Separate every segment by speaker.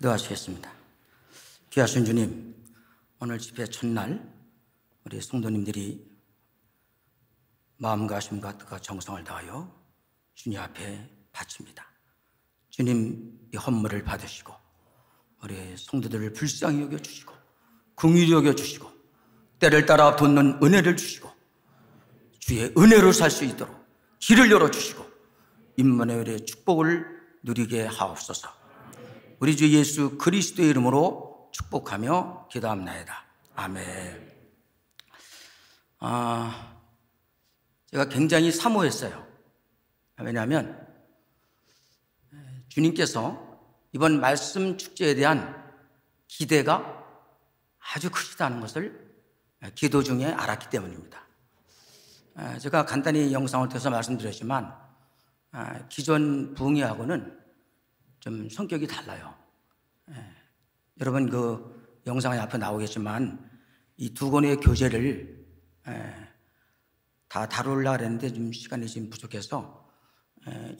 Speaker 1: 기도하시겠습니다. 귀하신 주님, 오늘 집회 첫날 우리 성도님들이 마음과 심과 뜻과 정성을 다하여 주님 앞에 바칩니다. 주님, 이 헌물을 받으시고 우리 성도들을 불쌍히 여겨주시고 긍휼히 여겨주시고 때를 따라 돋는 은혜를 주시고 주의 은혜로 살 수 있도록 길을 열어주시고 임마누엘의 축복을 누리게 하옵소서. 우리 주 예수 그리스도의 이름으로 축복하며 기도합나이다. 아멘. 제가 굉장히 사모했어요. 왜냐하면 주님께서 이번 말씀 축제에 대한 기대가 아주 크시다는 것을 기도 중에 알았기 때문입니다. 제가 간단히 영상을 통해서 말씀드렸지만 기존 부흥회하고는 좀 성격이 달라요. 여러분 그 영상에 앞에 나오겠지만 이 두 권의 교재를 다 다루려고 했는데 좀 시간이 지금 부족해서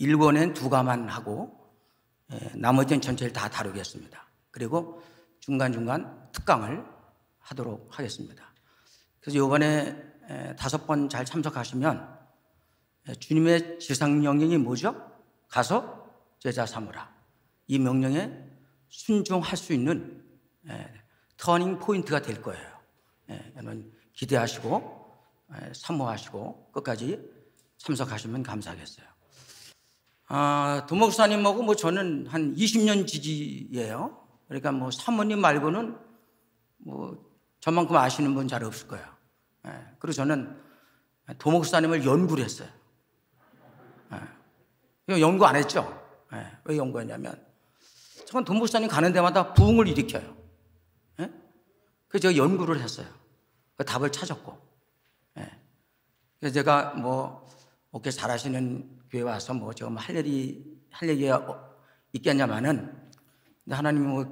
Speaker 1: 1권엔 2가만 하고 나머지는 전체를 다 다루겠습니다. 그리고 중간중간 특강을 하도록 하겠습니다. 그래서 이번에 5번 잘 참석하시면 주님의 지상명령이 뭐죠? 가서 제자 삼으라. 이 명령에 순종할 수 있는 터닝 포인트가 될 거예요. 여러분 기대하시고 사모하시고 끝까지 참석하시면 감사하겠어요. 도목사님하고 뭐 저는 한 20년 지지예요. 그러니까 뭐 사모님 말고는 뭐 저만큼 아시는 분 잘 없을 거예요. 그리고 저는 도목사님을 연구를 했어요. 이거 연구 안 했죠? 왜 연구했냐면 저는 도목사님 가는 데마다 부흥을 일으켜요. 그래서 제가 연구를 했어요. 그 답을 찾았고. 그래서 제가 뭐 어떻게 잘하시는 교회 와서 뭐 지금 할 얘기가 있겠냐마는 하나님이 뭐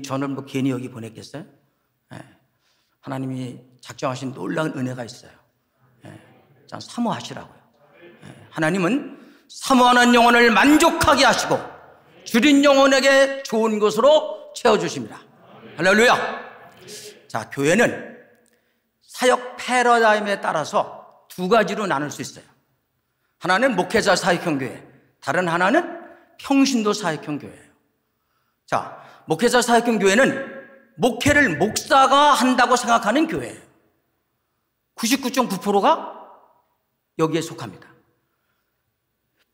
Speaker 1: 저는 뭐 괜히 여기 보냈겠어요? 하나님이 작정하신 놀라운 은혜가 있어요. 자, 사모하시라고요. 하나님은 사모하는 영혼을 만족하게 하시고 줄인 영혼에게 좋은 것으로 채워주십니다. 할렐루야. 자, 교회는 사역 패러다임에 따라서 2가지로 나눌 수 있어요. 하나는 목회자 사역형 교회, 다른 하나는 평신도 사역형 교회예요. 자, 목회자 사역형 교회는 목회를 목사가 한다고 생각하는 교회예요. 99.9%가 여기에 속합니다.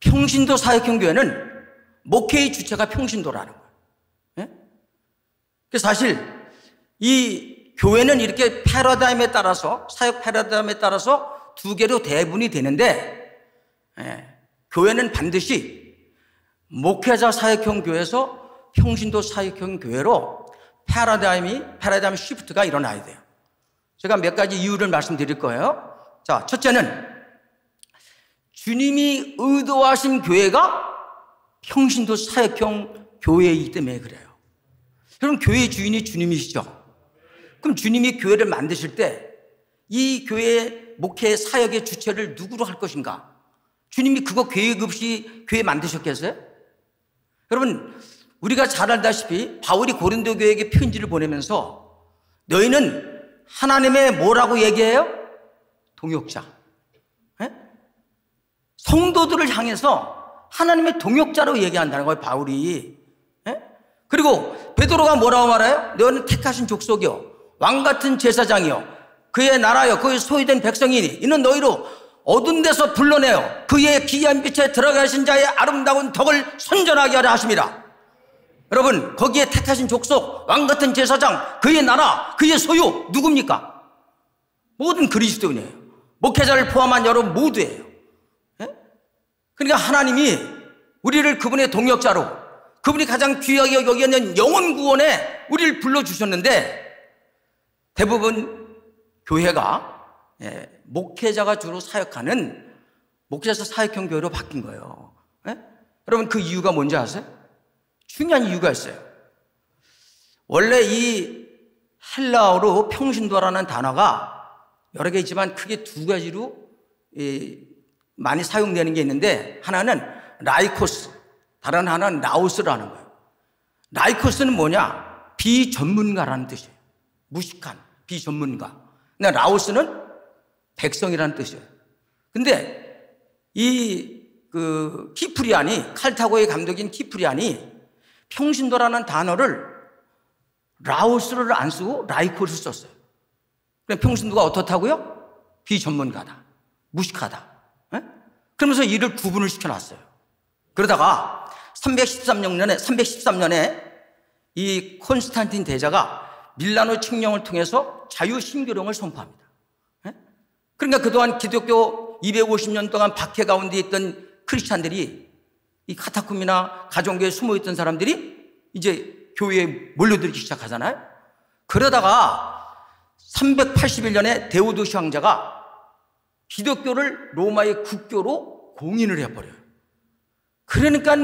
Speaker 1: 평신도 사역형 교회는 목회의 주체가 평신도라는 거예요. 그래서 사실 이 교회는 이렇게 패러다임에 따라서 사역 패러다임에 따라서 2개로 대분이 되는데 교회는 반드시 목회자 사역형 교회에서 평신도 사역형 교회로 패러다임 시프트가 일어나야 돼요. 제가 몇 가지 이유를 말씀드릴 거예요. 자, 첫째는 주님이 의도하신 교회가 평신도 사역형 교회이기 때문에 그래요. 여러분 교회의 주인이 주님이시죠. 그럼 주님이 교회를 만드실 때 이 교회의 목회 사역의 주체를 누구로 할 것인가? 주님이 그거 계획 없이 교회 만드셨겠어요? 여러분 우리가 잘 알다시피 바울이 고린도 교회에게 편지를 보내면서 너희는 하나님의 뭐라고 얘기해요? 동역자. 성도들을 향해서 하나님의 동역자로 얘기한다는 거예요, 바울이. 그리고 베드로가 뭐라고 말해요? 너희는 택하신 족속이요, 왕같은 제사장이요, 그의 나라요, 그의 소유된 백성이니 이는 너희로 어두운 데서 불러내어 그의 기이한 빛에 들어가신 자의 아름다운 덕을 선전하게 하려 하심이라. 여러분 거기에 택하신 족속, 왕같은 제사장, 그의 나라, 그의 소유 누굽니까? 모든 그리스도인이에요. 목회자를 포함한 여러분 모두예요. 그러니까 하나님이 우리를 그분의 동역자로, 그분이 가장 귀하게 여기는 영혼 구원에 우리를 불러주셨는데 대부분 교회가 목회자가 주로 사역하는 목회자 사역형 교회로 바뀐 거예요. 여러분 그 이유가 뭔지 아세요? 중요한 이유가 있어요. 원래 이 헬라어로 평신도라는 단어가 여러 개 있지만 크게 2가지로 많이 사용되는 게 있는데 하나는 라이코스, 다른 하나는 라오스라는 거예요. 라이코스는 뭐냐? 비전문가라는 뜻이에요. 무식한 비전문가. 근데 라오스는 백성이라는 뜻이에요. 근데 키프리안이, 칼타고의 감독인 키프리안이 평신도라는 단어를 라오스를 안 쓰고 라이코스를 썼어요. 그럼 평신도가 어떻다고요? 비전문가다, 무식하다. 에? 그러면서 이를 구분을 시켜놨어요. 그러다가 313년에 이 콘스탄틴 대자가 밀라노 칙령을 통해서 자유신교령을 선포합니다. 에? 그러니까 그동안 기독교 250년 동안 박해 가운데 있던 크리스찬들이 이 카타콤이나 가정교회에 숨어있던 사람들이 이제 교회에 몰려들기 시작하잖아요. 그러다가 381년에 데오도시 황제가 기독교를 로마의 국교로 공인을 해버려요. 그러니까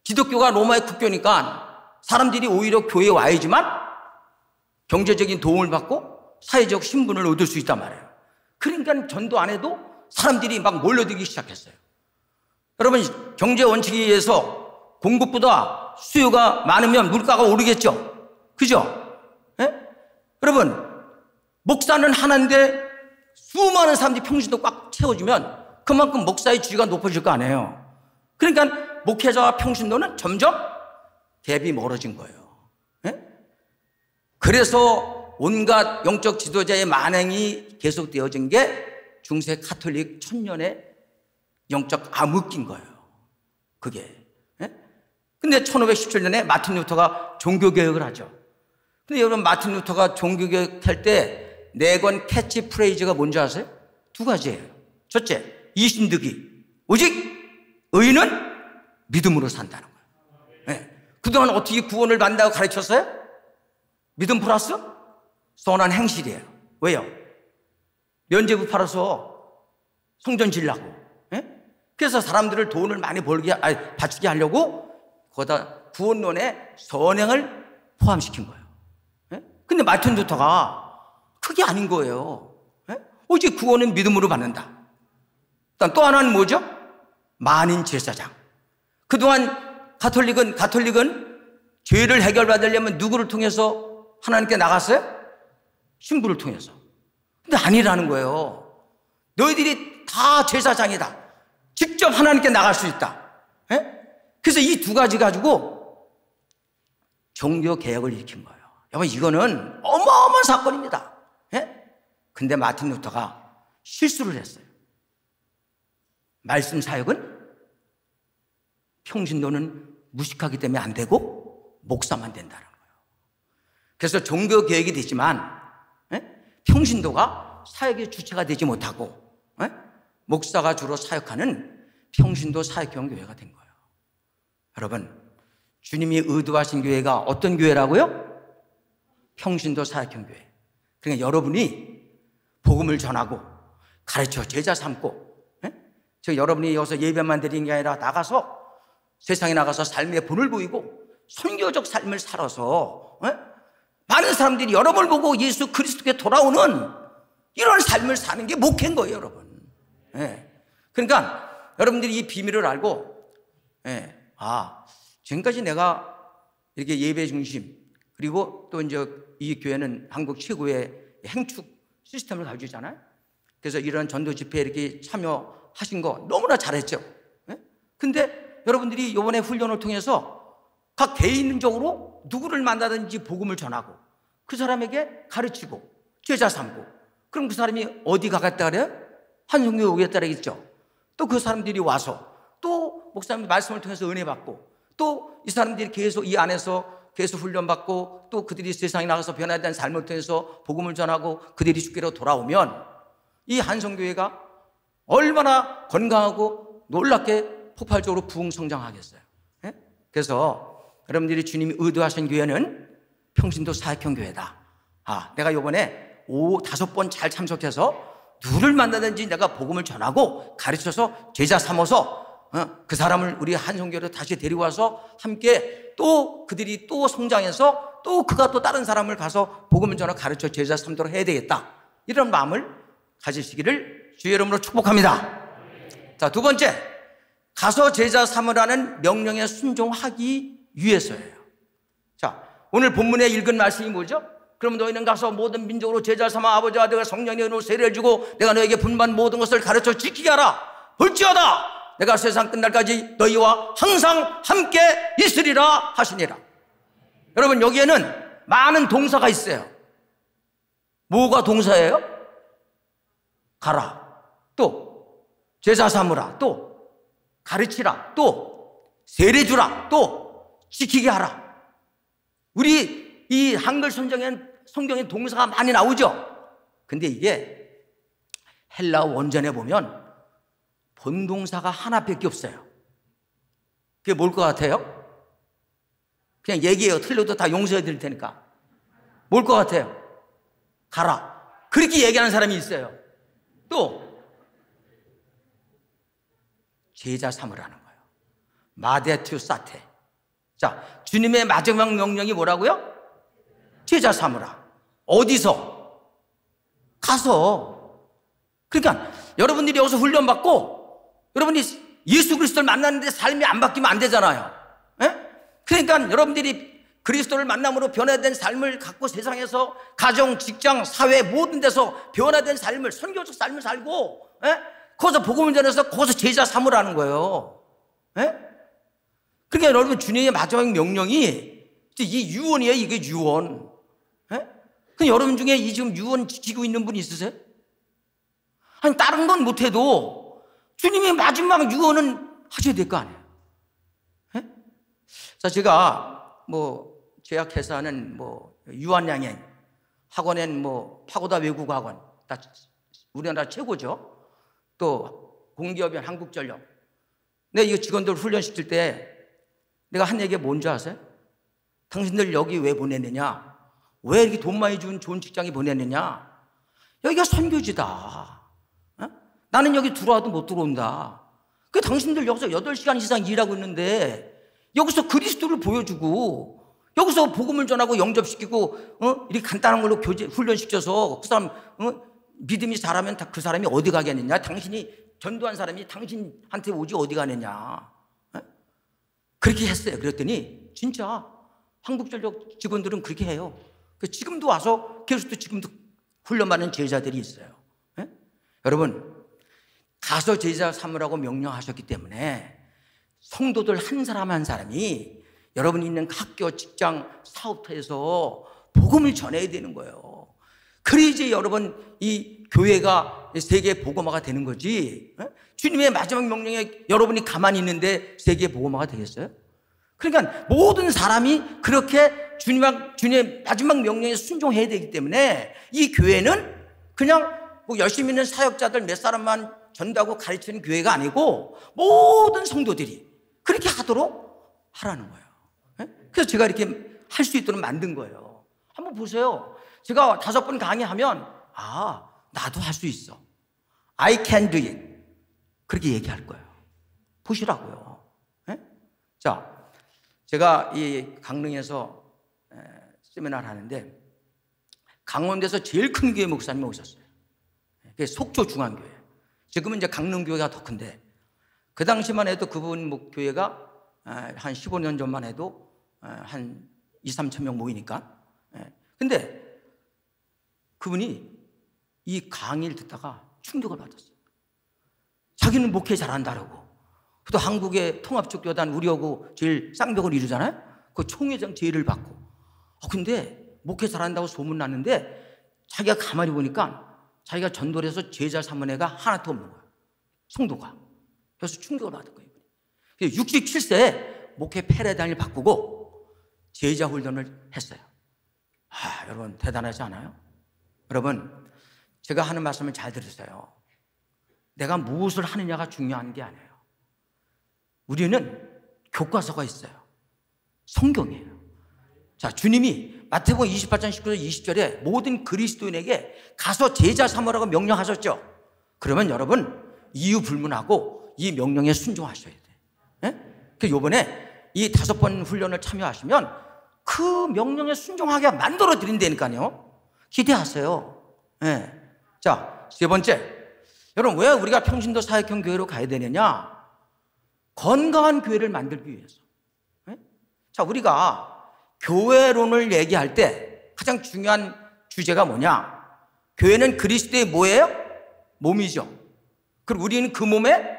Speaker 1: 기독교가 로마의 국교니까 사람들이 오히려 교회에 와야지만 경제적인 도움을 받고 사회적 신분을 얻을 수 있단 말이에요. 그러니까 전도 안 해도 사람들이 막 몰려들기 시작했어요. 여러분, 경제 원칙에 의해서 공급보다 수요가 많으면 물가가 오르겠죠? 그죠? 예? 여러분, 목사는 하나인데 수많은 사람들이 평신도 꽉 채워주면 그만큼 목사의 지위가 높아질 거 아니에요. 그러니까 목회자와 평신도는 점점 갭이 멀어진 거예요. 예? 그래서 온갖 영적 지도자의 만행이 계속되어진 게 중세 카톨릭 천년의 영적 암흑기인 거예요. 그게. 예? 근데 1517년에 마틴 루터가 종교개혁을 하죠. 근데 여러분, 마틴 루터가 종교개혁 할 때 내건 캐치프레이즈가 뭔지 아세요? 두 가지예요. 첫째, 이신득이. 오직 의인은 믿음으로 산다는 거예요. 예. 그동안 어떻게 구원을 받는다고 가르쳤어요? 믿음 플러스 선한 행실이에요. 왜요? 면죄부 팔아서 성전 지으려고. 예? 그래서 사람들을 돈을 많이 바치게 하려고 거기다 구원론에 선행을 포함시킨 거예요. 예? 근데 마틴 루터가 그게 아닌 거예요. 예? 오직 구원은 믿음으로 받는다. 또 하나는 뭐죠? 만인 제사장. 그동안 가톨릭은 죄를 해결받으려면 누구를 통해서 하나님께 나갔어요? 신부를 통해서. 근데 아니라는 거예요. 너희들이 다 제사장이다. 직접 하나님께 나갈 수 있다. 예? 그래서 이 두 가지 가지고 종교개혁을 일으킨 거예요. 여러분, 이거는 어마어마한 사건입니다. 예? 근데 마틴 루터가 실수를 했어요. 말씀 사역은 평신도는 무식하기 때문에 안 되고 목사만 된다는 거예요. 그래서 종교개혁이 되지만 평신도가 사역의 주체가 되지 못하고 목사가 주로 사역하는 평신도 사역형 교회가 된 거예요. 여러분, 주님이 의도하신 교회가 어떤 교회라고요? 평신도 사역형 교회. 그러니까 여러분이 복음을 전하고 가르쳐 제자 삼고, 여러분이 여기서 예배만 드리는 게 아니라 나가서 세상에 나가서 삶의 본을 보이고 선교적 삶을 살아서 많은 사람들이 여러분을 보고 예수 그리스도께 돌아오는 이런 삶을 사는 게 목회인 거예요, 여러분. 그러니까 여러분들이 이 비밀을 알고, 지금까지 내가 이렇게 예배 중심, 그리고 또 이제 이 교회는 한국 최고의 행축 시스템을 가지고 있잖아요. 그래서 이런 전도 집회에 이렇게 참여하신 거 너무나 잘했죠. 근데 여러분들이 이번에 훈련을 통해서 각 개인적으로 누구를 만나든지 복음을 전하고 그 사람에게 가르치고 제자 삼고, 그럼 그 사람이 어디 가겠다 그래요? 한성교회 오겠다 그러겠죠. 또 그 사람들이 와서 또 목사님 말씀을 통해서 은혜 받고, 또 이 사람들이 계속 이 안에서 계속 훈련받고, 또 그들이 세상에 나가서 변화된 삶을 통해서 복음을 전하고 그들이 주께로 돌아오면 이 한성교회가 얼마나 건강하고 놀랍게 폭발적으로 부흥성장하겠어요. 그래서 여러분들이 주님이 의도하신 교회는 평신도 사역형 교회다. 내가 이번에 5-5번 잘 참석해서 누구를 만나든지 내가 복음을 전하고 가르쳐서 제자 삼아서 그 사람을 우리 한성교회로 다시 데리고 와서 함께 또 그들이 또 성장해서 또 그가 또 다른 사람을 가서 복음을 전하고 가르쳐 제자 삼도록 해야 되겠다. 이런 마음을 가지시기를 주의 이름으로 축복합니다. 자, 두 번째, 가서 제자 삼으라는 명령에 순종하기 위해서예요. 자, 오늘 본문에 읽은 말씀이 뭐죠? 그럼 너희는 가서 모든 민족으로 제자 삼아 아버지와 아들과 성령의 은혜로 세례를 주고 내가 너에게 분반 모든 것을 가르쳐 지키게 하라. 볼지어다 내가 세상 끝날까지 너희와 항상 함께 있으리라 하시니라. 여러분, 여기에는 많은 동사가 있어요. 뭐가 동사예요? 가라, 또 제자 삼으라, 또 가르치라, 또 세례 주라, 또 지키게 하라. 우리 이 한글 성경에 동사가 많이 나오죠. 근데 이게 헬라 원전에 보면 본동사가 하나밖에 없어요. 그게 뭘 것 같아요? 그냥 얘기해요. 틀려도 다 용서해 드릴 테니까. 뭘 것 같아요? 가라. 그렇게 얘기하는 사람이 있어요. 또 제자 삼으라는 거예요. 마데투 사테. 자, 주님의 마지막 명령이 뭐라고요? 제자 삼으라. 어디서? 가서. 그러니까 여러분들이 여기서 훈련받고 여러분이 예수 그리스도를 만나는데 삶이 안 바뀌면 안 되잖아요. 에? 그러니까 여러분들이 그리스도를 만남으로 변화된 삶을 갖고 세상에서 가정, 직장, 사회 모든 데서 변화된 삶을, 선교적 삶을 살고, 거기서 복음을 전해서 거기서 제자 삼으라는 거예요. 그러니까 여러분, 주님의 마지막 명령이 이 유언이에요. 이게 유언. 그럼 여러분 중에 이 지금 유언 지키고 있는 분 있으세요? 아니, 다른 건 못해도 주님의 마지막 유언은 하셔야 될 거 아니에요. 자, 제가 제약회사 하는 유한양행 학원엔 파고다 외국 학원 다 우리나라 최고죠. 또 공기업인 한국전력. 내가 이거 직원들 훈련시킬 때 내가 한 얘기가 뭔지 아세요? 당신들 여기 왜 보냈느냐? 왜 이렇게 돈 많이 준 좋은 직장에 보냈느냐? 여기가 선교지다. 나는 여기 들어와도 못 들어온다. 그 당신들 여기서 8시간 이상 일하고 있는데 여기서 그리스도를 보여주고 여기서 복음을 전하고 영접시키고 이렇게 간단한 걸로 훈련시켜서 그 사람 믿음이 잘하면 다 그 사람이 어디 가겠느냐? 당신이 전도한 사람이 당신한테 오지 어디 가느냐? 그렇게 했어요. 그랬더니 진짜 한국전력 직원들은 그렇게 해요. 지금도 와서 계속 지금도 훈련받는 제자들이 있어요. 여러분, 가서 제자 삼으라고 명령하셨기 때문에 성도들 한 사람 한 사람이 여러분이 있는 학교, 직장, 사업터에서 복음을 전해야 되는 거예요. 그래야지 여러분 이 교회가 세계 복음화가 되는 거지. 주님의 마지막 명령에 여러분이 가만히 있는데 세계 복음화가 되겠어요? 그러니까 모든 사람이 그렇게 주님의 마지막 명령에 순종해야 되기 때문에 이 교회는 그냥 열심히 있는 사역자들 몇 사람만 전도하고 가르치는 교회가 아니고 모든 성도들이 그렇게 하도록 하라는 거예요. 그래서 제가 이렇게 할 수 있도록 만든 거예요. 한번 보세요. 제가 5번 강의하면 나도 할 수 있어. I can do it. 그렇게 얘기할 거예요. 보시라고요. 자, 제가 이 강릉에서 세미나를 하는데 강원도에서 제일 큰 교회 목사님이 오셨어요. 그게 속초 중앙교회. 지금은 이제 강릉교회가 더 큰데 그 당시만 해도 그분 교회가 한 15년 전만 해도 한 2, 3천 명 모이니까. 근데 그분이 이 강의를 듣다가 충격을 받았어요. 자기는 목회 잘한다라고. 또 한국의 통합적교단 우리하고 제일 쌍벽을 이루잖아요. 그 총회장 제의를 받고. 근데 목회 잘한다고 소문났는데 자기가 가만히 보니까 자기가 전도를 해서 제자 삼은 애가 하나도 없는 거야. 성도가. 그래서 충격을 받은 거예요. 67세에 목회 패러다임을 바꾸고 제자 훈련을 했어요. 여러분 대단하지 않아요? 여러분, 제가 하는 말씀을 잘 들으세요. 내가 무엇을 하느냐가 중요한 게 아니에요. 우리는 교과서가 있어요. 성경이에요. 자, 주님이 마태복음 28장 19절 20절에 모든 그리스도인에게 가서 제자 삼으라고 명령하셨죠. 그러면 여러분 이유 불문하고 이 명령에 순종하셔야 돼요. 요번에 이 5번 훈련을 참여하시면 그 명령에 순종하게 만들어 드린다니까요. 기대하세요. 자, 3번째. 여러분, 왜 우리가 평신도 사역형 교회로 가야 되느냐? 건강한 교회를 만들기 위해서. 자, 우리가 교회론을 얘기할 때 가장 중요한 주제가 뭐냐? 교회는 그리스도의 뭐예요? 몸이죠. 그럼 우리는 그 몸의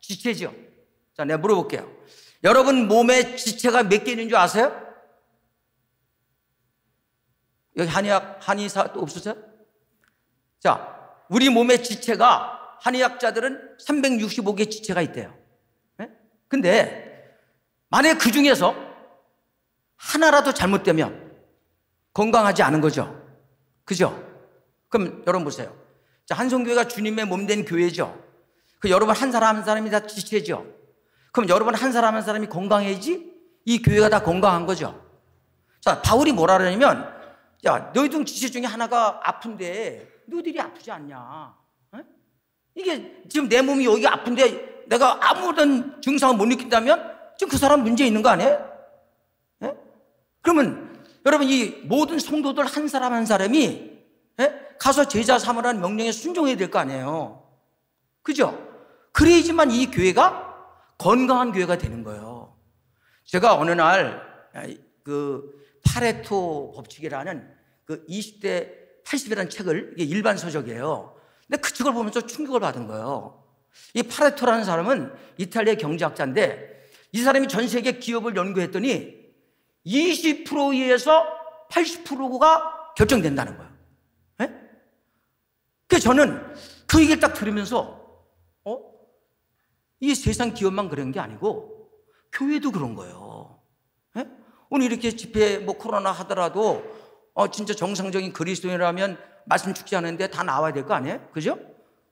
Speaker 1: 지체죠. 자, 내가 물어볼게요. 여러분 몸의 지체가 몇 개 있는 줄 아세요? 여기 한의사 또 없으세요? 자, 우리 몸의 지체가 한의학자들은 365개 지체가 있대요. 네? 근데 만약에 그 중에서 하나라도 잘못되면 건강하지 않은 거죠. 그죠? 그럼 여러분 보세요. 자, 한성교회가 주님의 몸된 교회죠. 그 여러분 한 사람 한 사람이 다 지체죠. 그럼 여러분 한 사람 한 사람이 건강해야지 이 교회가 다 건강한 거죠. 자, 바울이 뭐라 그러냐면, 야, 너희 중 지체 중에 하나가 아픈데 너희들이 아프지 않냐? 에? 이게 지금 내 몸이 여기가 아픈데 내가 아무런 증상을 못 느낀다면 지금 그 사람 문제 있는 거 아니에요? 에? 그러면 여러분 이 모든 성도들 한 사람 한 사람이 가서 제자 삼으라는 명령에 순종해야 될 거 아니에요. 그죠? 그래야지만 이 교회가 건강한 교회가 되는 거예요. 제가 어느 날 그 파레토 법칙이라는 그 20대 80이라는 책을, 이게 일반 서적이에요. 근데 그 책을 보면서 충격을 받은 거예요. 이 파레토라는 사람은 이탈리아 경제학자인데 이 사람이 전 세계 기업을 연구했더니 20%에 의해서 80%가 결정된다는 거예요. 그래서 저는 그 얘기를 딱 들으면서 이 세상 기업만 그런 게 아니고 교회도 그런 거예요. 오늘 이렇게 집회 코로나 하더라도 진짜 정상적인 그리스도인이라면 말씀 죽지 않은데 다 나와야 될 거 아니에요? 그죠?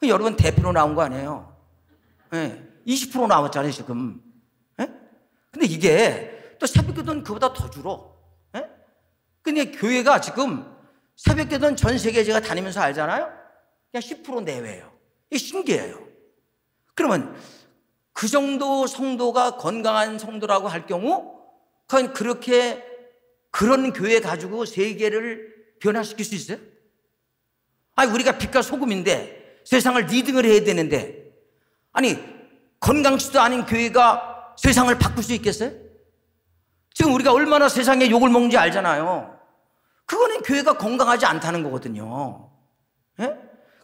Speaker 1: 여러분 대표로 나온 거 아니에요? 20% 나왔잖아요 지금. 근데 이게 또 새벽기도는 그보다 더 줄어. 근데 교회가 지금 새벽기도는 전 세계 제가 다니면서 알잖아요. 그냥 10% 내외예요. 이게 신기해요. 그러면 그 정도 성도가 건강한 성도라고 할 경우 과연 그렇게 그런 교회 가지고 세계를 변화시킬 수 있어요? 아니 우리가 빛과 소금인데 세상을 리딩을 해야 되는데 아니 건강지도 아닌 교회가 세상을 바꿀 수 있겠어요? 지금 우리가 얼마나 세상에 욕을 먹는지 알잖아요. 그거는 교회가 건강하지 않다는 거거든요.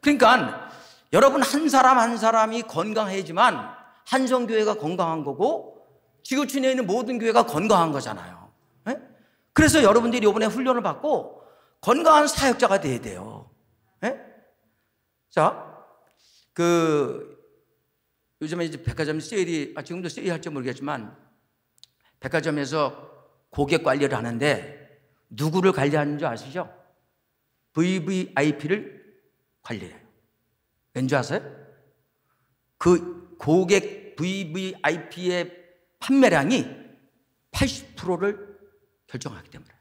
Speaker 1: 그러니까 여러분 한 사람 한 사람이 건강해야지만 한성교회가 건강한 거고 지구촌에 있는 모든 교회가 건강한 거잖아요. 그래서 여러분들이 이번에 훈련을 받고 건강한 사역자가 돼야 돼요. 자, 요즘에 이제 백화점 세일이, 지금도 세일할지 모르겠지만 백화점에서 고객 관리를 하는데 누구를 관리하는 줄 아시죠? VVIP를 관리해요. 왠지 아세요? 그 고객 VVIP의 판매량이 80%를 결정하기 때문에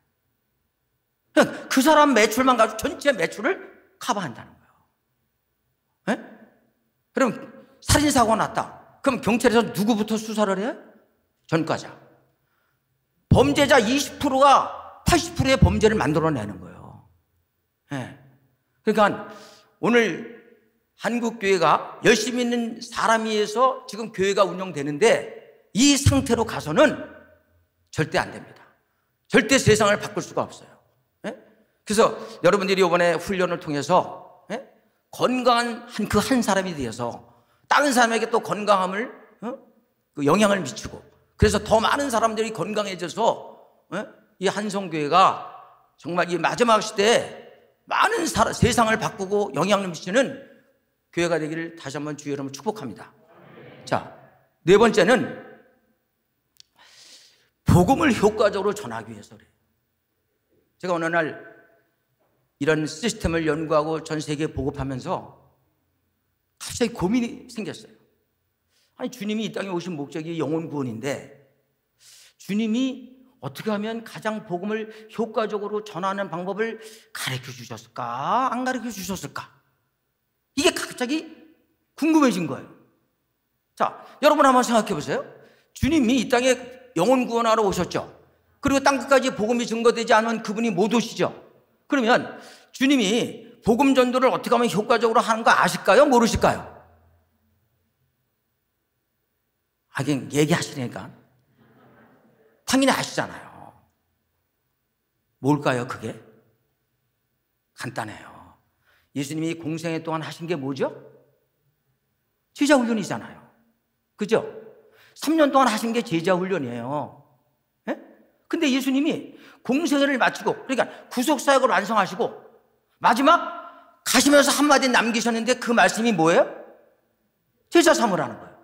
Speaker 1: 그냥 그 사람 매출만 가지고 전체 매출을 커버한다는 거예요. 그럼 살인사고가 났다. 그럼 경찰에서 누구부터 수사를 해요? 전과자. 범죄자 20%가 80%의 범죄를 만들어내는 거예요. 그러니까 오늘 한국교회가 열심히 있는 사람에 의해서 지금 교회가 운영되는데 이 상태로 가서는 절대 안 됩니다. 절대 세상을 바꿀 수가 없어요. 그래서 여러분들이 이번에 훈련을 통해서 건강한 그 한 사람이 되어서 다른 사람에게 또 건강함을 그 영향을 미치고 그래서 더 많은 사람들이 건강해져서 이 한성교회가 정말 이 마지막 시대에 많은 세상을 바꾸고 영향을 미치는 교회가 되기를 다시 한번 주의 이름으로 축복합니다. 자, 네 번째는 복음을 효과적으로 전하기 위해서 그래요. 제가 어느 날 이런 시스템을 연구하고 전 세계에 보급하면서 갑자기 고민이 생겼어요. 아니 주님이 이 땅에 오신 목적이 영혼 구원인데 주님이 어떻게 하면 가장 복음을 효과적으로 전하는 방법을 가르쳐 주셨을까? 안 가르쳐 주셨을까? 이게 갑자기 궁금해진 거예요. 자, 여러분 한번 생각해 보세요. 주님이 이 땅에 영혼 구원하러 오셨죠. 그리고 땅끝까지 복음이 증거되지 않은 그분이 못 오시죠. 그러면 주님이 복음 전도를 어떻게 하면 효과적으로 하는 거 아실까요? 모르실까요? 하긴 얘기하시니까 당연히 아시잖아요. 뭘까요, 그게? 간단해요. 예수님이 공생애 동안 하신 게 뭐죠? 제자훈련이잖아요. 그죠? 3년 동안 하신 게 제자훈련이에요. 예? 근데 예수님이 공생애를 마치고, 그러니까 구속사역을 완성하시고 마지막 가시면서 한마디 남기셨는데 그 말씀이 뭐예요? 제자 삼으라는 거예요.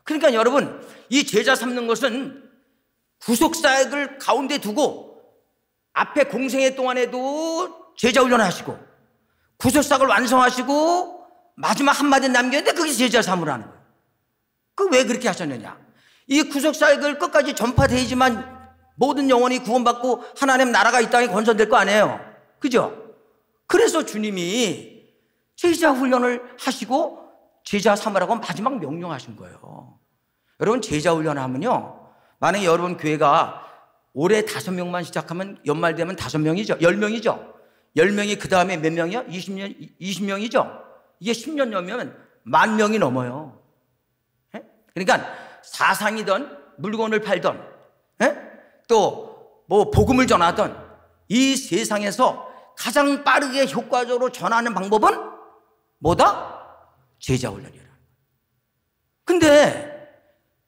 Speaker 1: 그러니까 여러분, 이 제자 삼는 것은 구속사역을 가운데 두고 앞에 공생애 동안에도 제자훈련을 하시고 구속사역을 완성하시고 마지막 한마디 남겼는데 그게 제자 삼으라는 거예요. 그 왜 그렇게 하셨느냐? 이 구속사역을 끝까지 전파되지만 모든 영혼이 구원받고 하나님 나라가 이 땅에 건설될 거 아니에요. 그죠? 그래서 주님이 제자훈련을 하시고 제자 삼으라고 마지막 명령하신 거예요. 여러분, 제자훈련 하면요, 만약에 여러분 교회가 올해 5명만 시작하면 연말 되면 5명이죠. 10명이죠. 10명이 그 다음에 몇 명이요? 20명이죠. 이게 10년 넘으면 10,000명이 넘어요. 예? 그러니까 사상이든 물건을 팔든, 예? 또 뭐 복음을 전하든 이 세상에서 가장 빠르게 효과적으로 전하는 방법은 뭐다? 제자훈련이라. 근데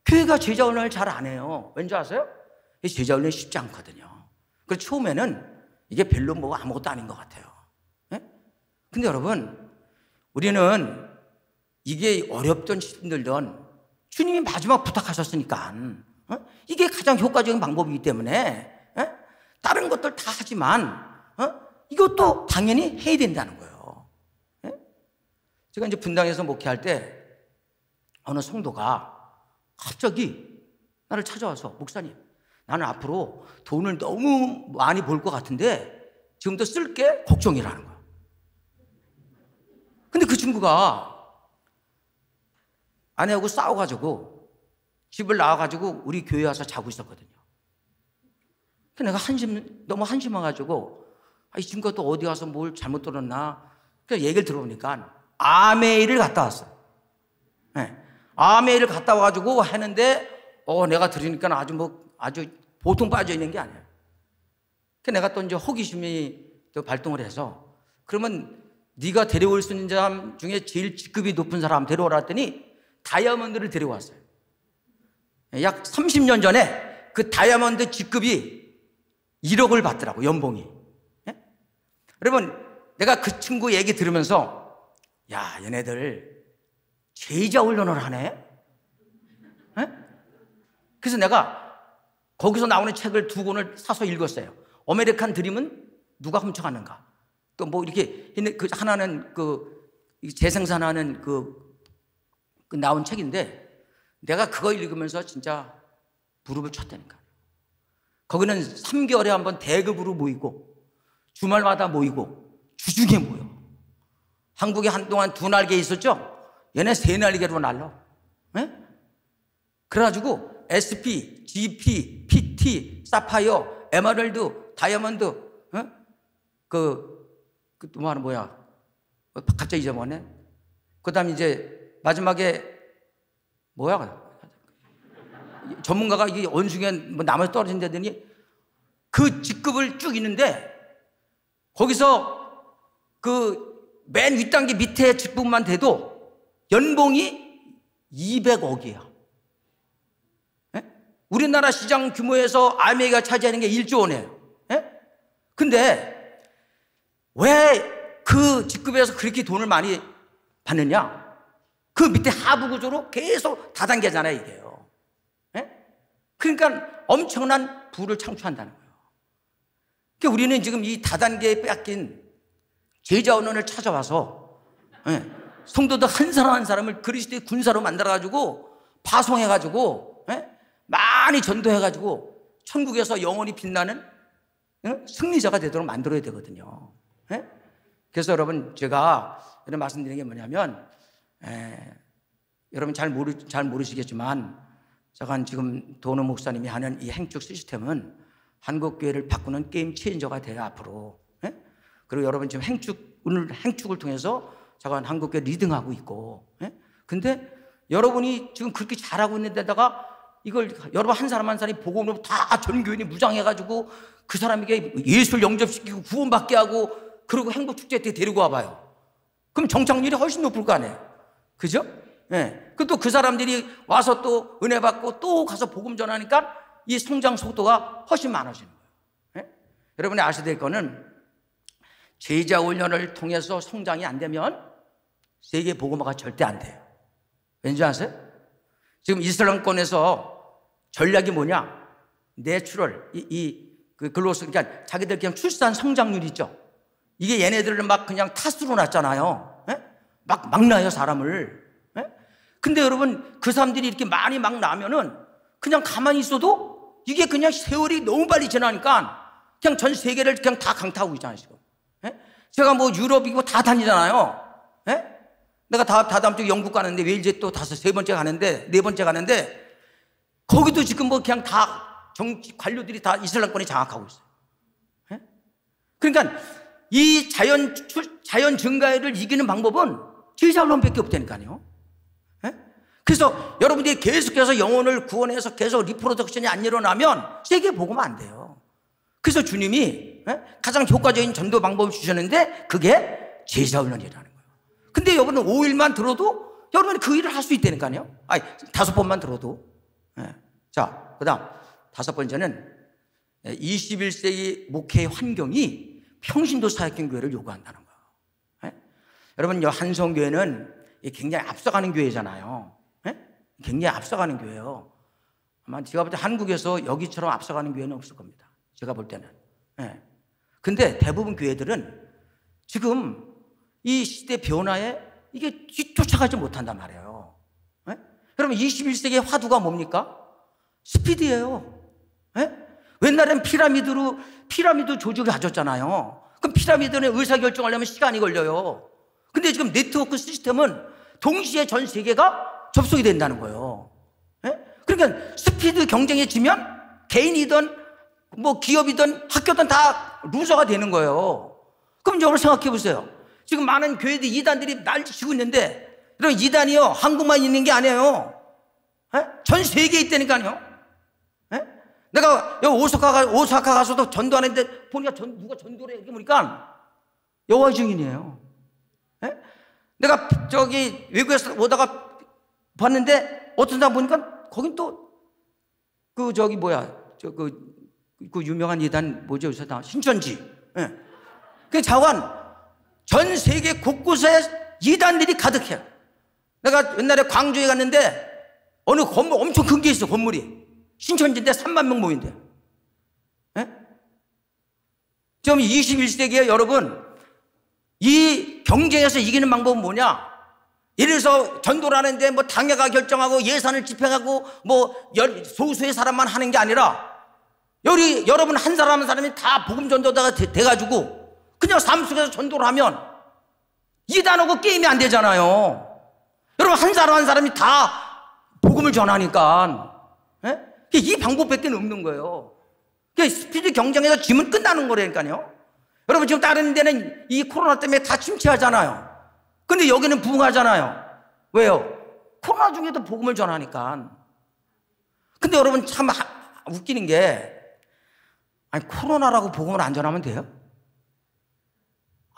Speaker 1: 교회가 제자훈련을 잘 안 해요. 왠지 아세요? 이 제자훈련이 쉽지 않거든요. 그래서 처음에는 이게 별로 뭐 아무것도 아닌 것 같아요. 예? 근데 여러분, 우리는 이게 어렵든 힘들든 주님이 마지막 부탁하셨으니까 이게 가장 효과적인 방법이기 때문에 다른 것들 다 하지만 이것도 당연히 해야 된다는 거예요. 제가 이제 분당에서 목회할 때 어느 성도가 갑자기 나를 찾아와서, 목사님, 나는 앞으로 돈을 너무 많이 벌 것 같은데 지금부터 쓸 게 걱정이라는 거야. 근데 그 친구가 아내하고 싸워가지고 집을 나와가지고 우리 교회 와서 자고 있었거든요. 내가 너무 한심해가지고 이 친구가 또 어디 가서 뭘 잘못 들었나. 그래서 얘기를 들어보니까 아메이를 갔다 왔어요. 네. 아메이를 갔다 와가지고 했는데 내가 들으니까 아주 보통 빠져있는 게 아니에요. 그래서 내가 또 이제 호기심이 또 발동을 해서, 그러면 네가 데려올 수 있는 사람 중에 제일 직급이 높은 사람 데려오라 했더니 다이아몬드를 데려왔어요. 약 30년 전에 그 다이아몬드 직급이 1억을 받더라고, 연봉이. 예? 여러분, 내가 그 친구 얘기 들으면서, 야, 얘네들 제자 훈련을 하네? 예? 그래서 내가 거기서 나오는 책을 2권을 사서 읽었어요. 아메리칸 드림은 누가 훔쳐갔는가? 또 뭐 이렇게 그 하나는 그 재생산하는 그 나온 책인데, 내가 그거 읽으면서 진짜 무릎을 쳤다니까. 거기는 3개월에 한 번 대급으로 모이고 주말마다 모이고 주중에 모여. 한국에 한동안 2날개 있었죠? 얘네 3날개로 날라. 네? 그래가지고 SP, GP, PT, 사파이어, 에메랄드, 다이아몬드, 뭐야? 갑자기 잊어버렸네. 그 다음에 이제 마지막에 뭐야? 전문가가 이게 원숭이가 뭐 나무에 떨어진다더니 그 직급을 쭉 있는데, 거기서 그 맨 윗단계 밑에 직급만 돼도 연봉이 200억이야. 우리나라 시장 규모에서 아메이가 차지하는 게 1조 원이에요. 근데 왜 그 직급에서 그렇게 돈을 많이 받느냐? 그 밑에 하부 구조로 계속 다단계잖아요, 이게요. 그러니까 엄청난 부를 창출한다는 거예요. 그러니까 우리는 지금 이 다단계에 뺏긴 제자훈련을 찾아와서 성도들 한 사람 한 사람을 그리스도의 군사로 만들어가지고 파송해가지고 많이 전도해가지고 천국에서 영원히 빛나는 승리자가 되도록 만들어야 되거든요. 그래서 여러분, 제가 이런 말씀드리는 게 뭐냐면, 여러분 잘 모르시겠지만, 제가 지금 도노 목사님이 하는 이 행축 시스템은 한국교회를 바꾸는 게임 체인저가 돼요, 앞으로. 그리고 여러분 지금 오늘 행축을 통해서 제가 한국교회 리딩하고 있고, 근데 여러분이 지금 그렇게 잘하고 있는 데다가 이걸 여러분 한 사람 한 사람이 복음으로 다 전교인이 무장해가지고 그 사람에게 예수를 영접시키고 구원받게 하고 그리고 행복축제 때 데리고 와봐요. 그럼 정착률이 훨씬 높을 거 아니에요. 그죠? 예. 또 그 사람들이 와서 또 은혜 받고 또 가서 복음 전하니까 이 성장 속도가 훨씬 많아지는 거예요. 예? 여러분이 아셔야 될 거는 제자 훈련을 통해서 성장이 안 되면 세계 복음화가 절대 안 돼요. 왠지 아세요? 지금 이슬람권에서 전략이 뭐냐? 내추럴, 그 글로스, 그러니까 자기들 그냥 출산 성장률 있죠? 이게 얘네들은 막 그냥 탓으로 났잖아요. 예? 막 나요, 사람을. 예? 근데 여러분, 그 사람들이 이렇게 많이 막 나면은 그냥 가만히 있어도 이게 그냥 세월이 너무 빨리 지나니까 그냥 전 세계를 그냥 다 강타하고 있잖아요, 지금. 예? 제가 뭐 유럽이고 다 다니잖아요. 예? 내가 다다음 주에 영국 가는데 웨일즈에 또 세 번째 가는데, 네 번째 가는데 거기도 지금 뭐 그냥 다 정치 관료들이 다 이슬람권이 장악하고 있어요. 예? 그러니까 이 자연 증가를 이기는 방법은 제자훈련밖에 없다니까요. 예? 그래서 여러분들이 계속해서 영혼을 구원해서 계속 리프로덕션이 안 일어나면 세계 복음 안 돼요. 그래서 주님이 가장 효과적인 전도 방법을 주셨는데 그게 제자훈련이라는 거예요. 근데 여러분은 5일만 들어도 여러분이 그 일을 할 수 있다니까요. 아니, 5번만 들어도. 자, 그 다음 5번째는 21세기 목회의 환경이 평신도 사역형 교회를 요구한다는 거예요. 여러분, 한성교회는 굉장히 앞서가는 교회잖아요. 굉장히 앞서가는 교회예요. 아마 제가 볼 때 한국에서 여기처럼 앞서가는 교회는 없을 겁니다. 제가 볼 때는. 근데 대부분 교회들은 지금 이 시대 변화에 이게 쫓아가지 못한단 말이에요. 여러분, 21세기의 화두가 뭡니까? 스피드예요. 옛날엔 피라미드 조직을 가졌잖아요. 그럼 피라미드는 의사결정을 하려면 시간이 걸려요. 근데 지금 네트워크 시스템은 동시에 전 세계가 접속이 된다는 거예요. 그러니까 스피드 경쟁에 지면 개인이든 뭐 기업이든 학교든 다 루저가 되는 거예요. 그럼 여러분 생각해 보세요. 지금 많은 교회들 이단들이 난리치고 있는데 여러분, 이단이요 한국만 있는 게 아니에요. 전 세계에 있다니까요. 내가 여기 오사카 가서도 전도하는데 보니까 누가 전도를 해 이렇게 보니까 여호와의 증인이에요. 내가 저기 외국에서 오다가 봤는데 어떤 사람 보니까 거긴 또 그 저기 뭐야 그 유명한 이단 뭐죠? 신천지. 그 자관 전 세계 곳곳에 이단들이 가득해요. 내가 옛날에 광주에 갔는데 어느 건물 엄청 큰 게 있어. 건물이 신천지인데 3만 명 모인대. 지금 21세기에 여러분 이 경쟁에서 이기는 방법은 뭐냐? 예를 들어서 전도를 하는데 뭐 당회가 결정하고 예산을 집행하고 뭐 소수의 사람만 하는 게 아니라 여러분 한 사람 한 사람이 다 복음 전도자가 돼가지고 그냥 삶 속에서 전도를 하면 이단하고 게임이 안 되잖아요. 여러분 한 사람 한 사람이 다 복음을 전하니까 이 방법밖에 없는 거예요. 스피드 경쟁에서 지면 끝나는 거라니까요. 여러분 지금 다른 데는 이 코로나 때문에 다 침체하잖아요. 근데 여기는 부흥하잖아요. 왜요? 코로나 중에도 복음을 전하니까. 근데 여러분 참 웃기는 게 아니 코로나라고 복음을 안 전하면 돼요?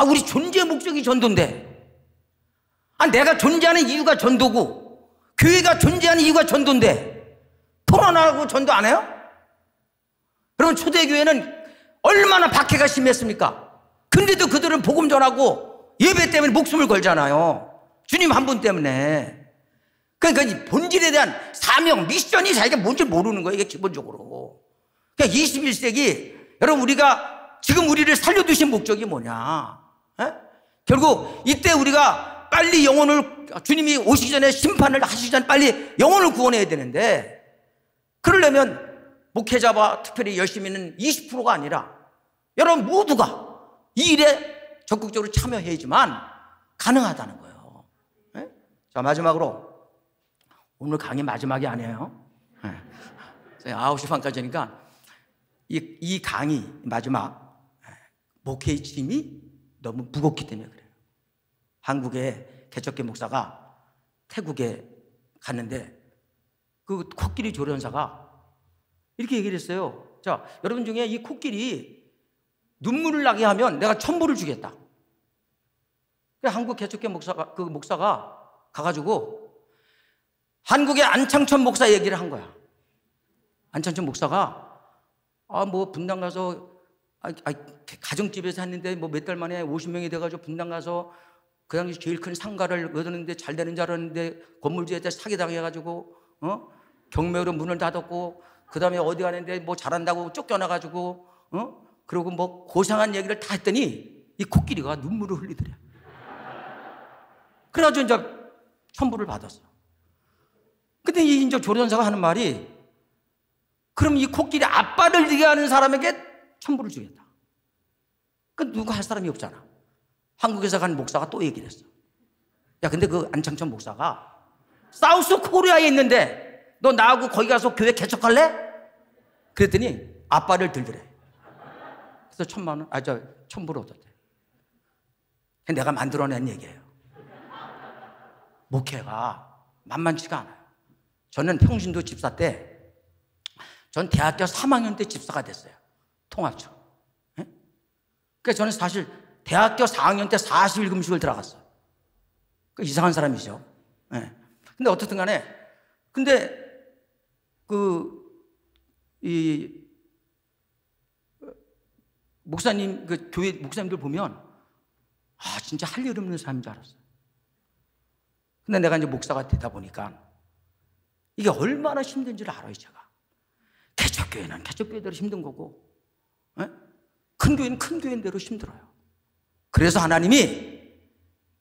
Speaker 1: 우리 존재 목적이 전도인데 내가 존재하는 이유가 전도고 교회가 존재하는 이유가 전도인데 코로나라고 전도 안 해요? 여러분 초대교회는 얼마나 박해가 심했습니까? 근데도 그들은 복음 전하고 예배 때문에 목숨을 걸잖아요. 주님 한 분 때문에. 그러니까 이 본질에 대한 사명, 미션이 자기가 뭔지 모르는 거예요. 이게 기본적으로. 그러니까 21세기 여러분 우리가 지금 우리를 살려두신 목적이 뭐냐? 결국 이때 우리가 빨리 영혼을 주님이 오시기 전에 심판을 하시기 전에 빨리 영혼을 구원해야 되는데 그러려면 목회자와 특별히 열심히 있는 20%가 아니라 여러분 모두가 이 일에 적극적으로 참여해야지만 가능하다는 거예요. 자, 마지막으로 오늘 강의 마지막이 아니에요. 9시 반까지니까 이 강의 마지막 목회의 짐이 너무 무겁기 때문에 그래요. 한국의 개척교 목사가 태국에 갔는데 그 코끼리 조련사가 이렇게 얘기를 했어요. 자, 여러분 중에 이 코끼리 눈물을 나게 하면 내가 천불을 주겠다. 한국 개척교 목사가 가가지고 한국의 안창천 목사 얘기를 한 거야. 안창천 목사가 뭐 분당 가서 가정집에서 했는데 뭐 몇 달 만에 50명이 돼가지고 분당 가서 그 당시 제일 큰 상가를 얻었는데 잘 되는 줄 알았는데 건물주한테 사기당해가지고 경매로 문을 닫았고 그 다음에 어디 가는데 뭐 잘한다고 쫓겨나가지고 그리고 뭐 고상한 얘기를 다 했더니 이 코끼리가 눈물을 흘리더래. 그래가지고 이제 천불을 받았어. 근데 이 이제 조련사가 하는 말이 그럼 이 코끼리 아빠를 되게 하는 사람에게 천불을 주겠다. 그 누가 할 사람이 없잖아. 한국에서 간 목사가 또 얘기를 했어. 야, 근데 그 안창천 목사가 사우스 코리아에 있는데 너 나하고 거기 가서 교회 개척할래? 그랬더니 아빠를 들더래. 그래서 1,000만 원, 천불을 얻었대. 내가 만들어낸 얘기예요. 목회가 만만치가 않아요. 저는 평신도 집사 때 전 대학교 3학년 때 집사가 됐어요. 통합처. 네? 그러니까 저는 사실 대학교 4학년 때 40일금식을 들어갔어요. 그러니까 이상한 사람이죠. 네. 근데 어떻든 간에 근데 목사님, 교회 목사님들 보면 진짜 할 일 없는 사람인 줄 알았어요. 근데 내가 이제 목사가 되다 보니까 이게 얼마나 힘든지를 알아요, 제가. 개척교회는 개척교회대로 힘든 거고, 큰 교회는 큰 교회대로 힘들어요. 그래서 하나님이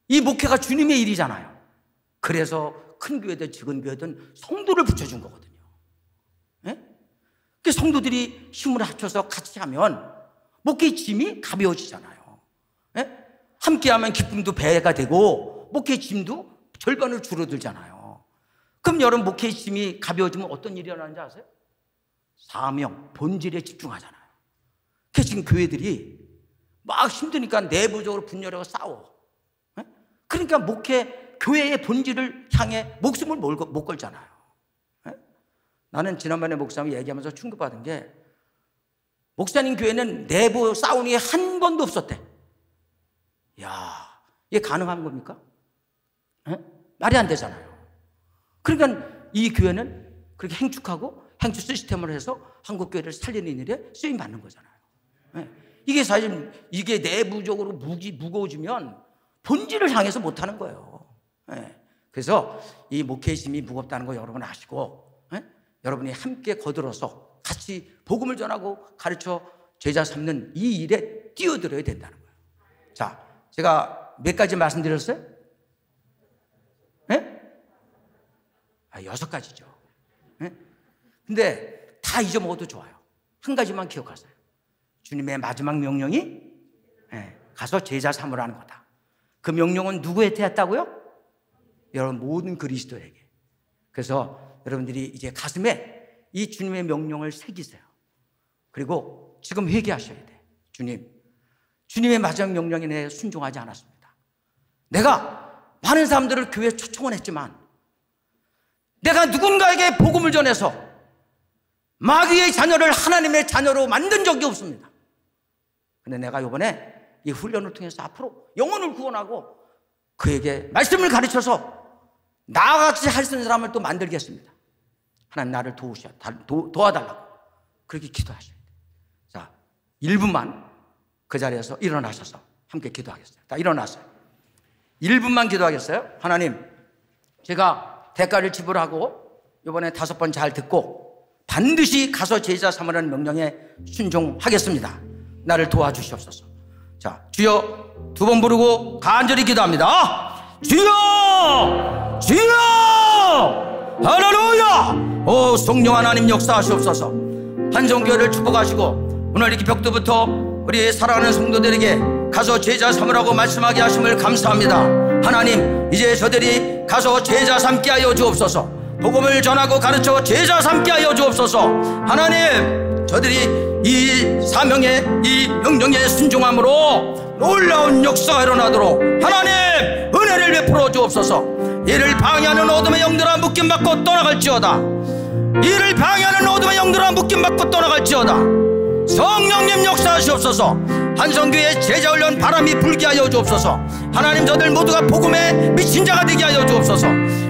Speaker 1: 이 목회가 주님의 일이잖아요. 그래서 큰 교회든 작은 교회든 성도를 붙여준 거거든요. 그 성도들이 힘을 합쳐서 같이 하면 목회의 짐이 가벼워지잖아요. 함께하면 기쁨도 배가 되고 목회의 짐도 절반으로 줄어들잖아요. 그럼 여러분 목회의 짐이 가벼워지면 어떤 일이 일어나는지 아세요? 사명, 본질에 집중하잖아요. 그래서 지금 교회들이 막 힘드니까 내부적으로 분열하고 싸워. 그러니까 교회의 본질을 향해 목숨을 못 걸잖아요. 나는 지난번에 목사님 얘기하면서 충격받은 게 목사님 교회는 내부 싸움이 한 번도 없었대. 이야, 이게 가능한 겁니까? 말이 안 되잖아요. 그러니까 이 교회는 그렇게 행축하고 행축 시스템을 해서 한국 교회를 살리는 일에 쓰임 받는 거잖아요. 이게 사실 이게 내부적으로 무거워지면 본질을 향해서 못하는 거예요. 그래서 이 목회의 짐이 무겁다는 거 여러분 아시고 여러분이 함께 거들어서 같이 복음을 전하고 가르쳐 제자 삼는 이 일에 뛰어들어야 된다는 거예요. 자, 제가 몇 가지 말씀드렸어요? 6가지죠. 근데 다 잊어먹어도 좋아요. 한 가지만 기억하세요. 주님의 마지막 명령이 가서 제자 삼으라는 거다. 그 명령은 누구한테 했다고요? 여러분 모든 그리스도에게. 그래서 여러분들이 이제 가슴에 이 주님의 명령을 새기세요. 그리고 지금 회개하셔야 돼. 주님의 마지막 명령에 내가 순종하지 않았습니다. 내가 많은 사람들을 교회에 초청을 했지만 내가 누군가에게 복음을 전해서 마귀의 자녀를 하나님의 자녀로 만든 적이 없습니다. 근데 내가 이번에 이 훈련을 통해서 앞으로 영혼을 구원하고 그에게 말씀을 가르쳐서 나같이 할 수 있는 사람을 또 만들겠습니다. 하나님 나를 도와달라고 그렇게 기도하셔야 돼요. 자, 1분만 그 자리에서 일어나셔서 함께 기도하겠어요. 자, 일어나세요. 1분만 기도하겠어요. 하나님, 제가 대가를 지불하고 이번에 5번 잘 듣고 반드시 가서 제자 삼으라는 명령에 순종하겠습니다. 나를 도와주시옵소서. 자, 주여 2번 부르고 간절히 기도합니다. 주여! 주여! 할렐루야! 오, 성령 하나님 역사하시옵소서. 한성교회를 축복하시고 오늘 이 벽두부터 우리 사랑하는 성도들에게 가서 제자 삼으라고 말씀하게 하심을 감사합니다. 하나님, 이제 저들이 가서 제자 삼게 하여 주옵소서. 복음을 전하고 가르쳐 제자 삼게 하여 주옵소서. 하나님, 저들이 이 사명에 이 명령에 순종함으로 놀라운 역사가 일어나도록 하나님 은혜를 베풀어 주옵소서. 이를 방해하는 어둠의 영들아 묶임받고 떠나갈지어다. 이를 방해하는 어둠의 영들아 묶임받고 떠나갈지어다. 성령님 역사하시옵소서. 한성교회 제자훈련 바람이 불게 하여 주옵소서. 하나님, 저들 모두가 복음에 미친 자가 되게 하여 주옵소서.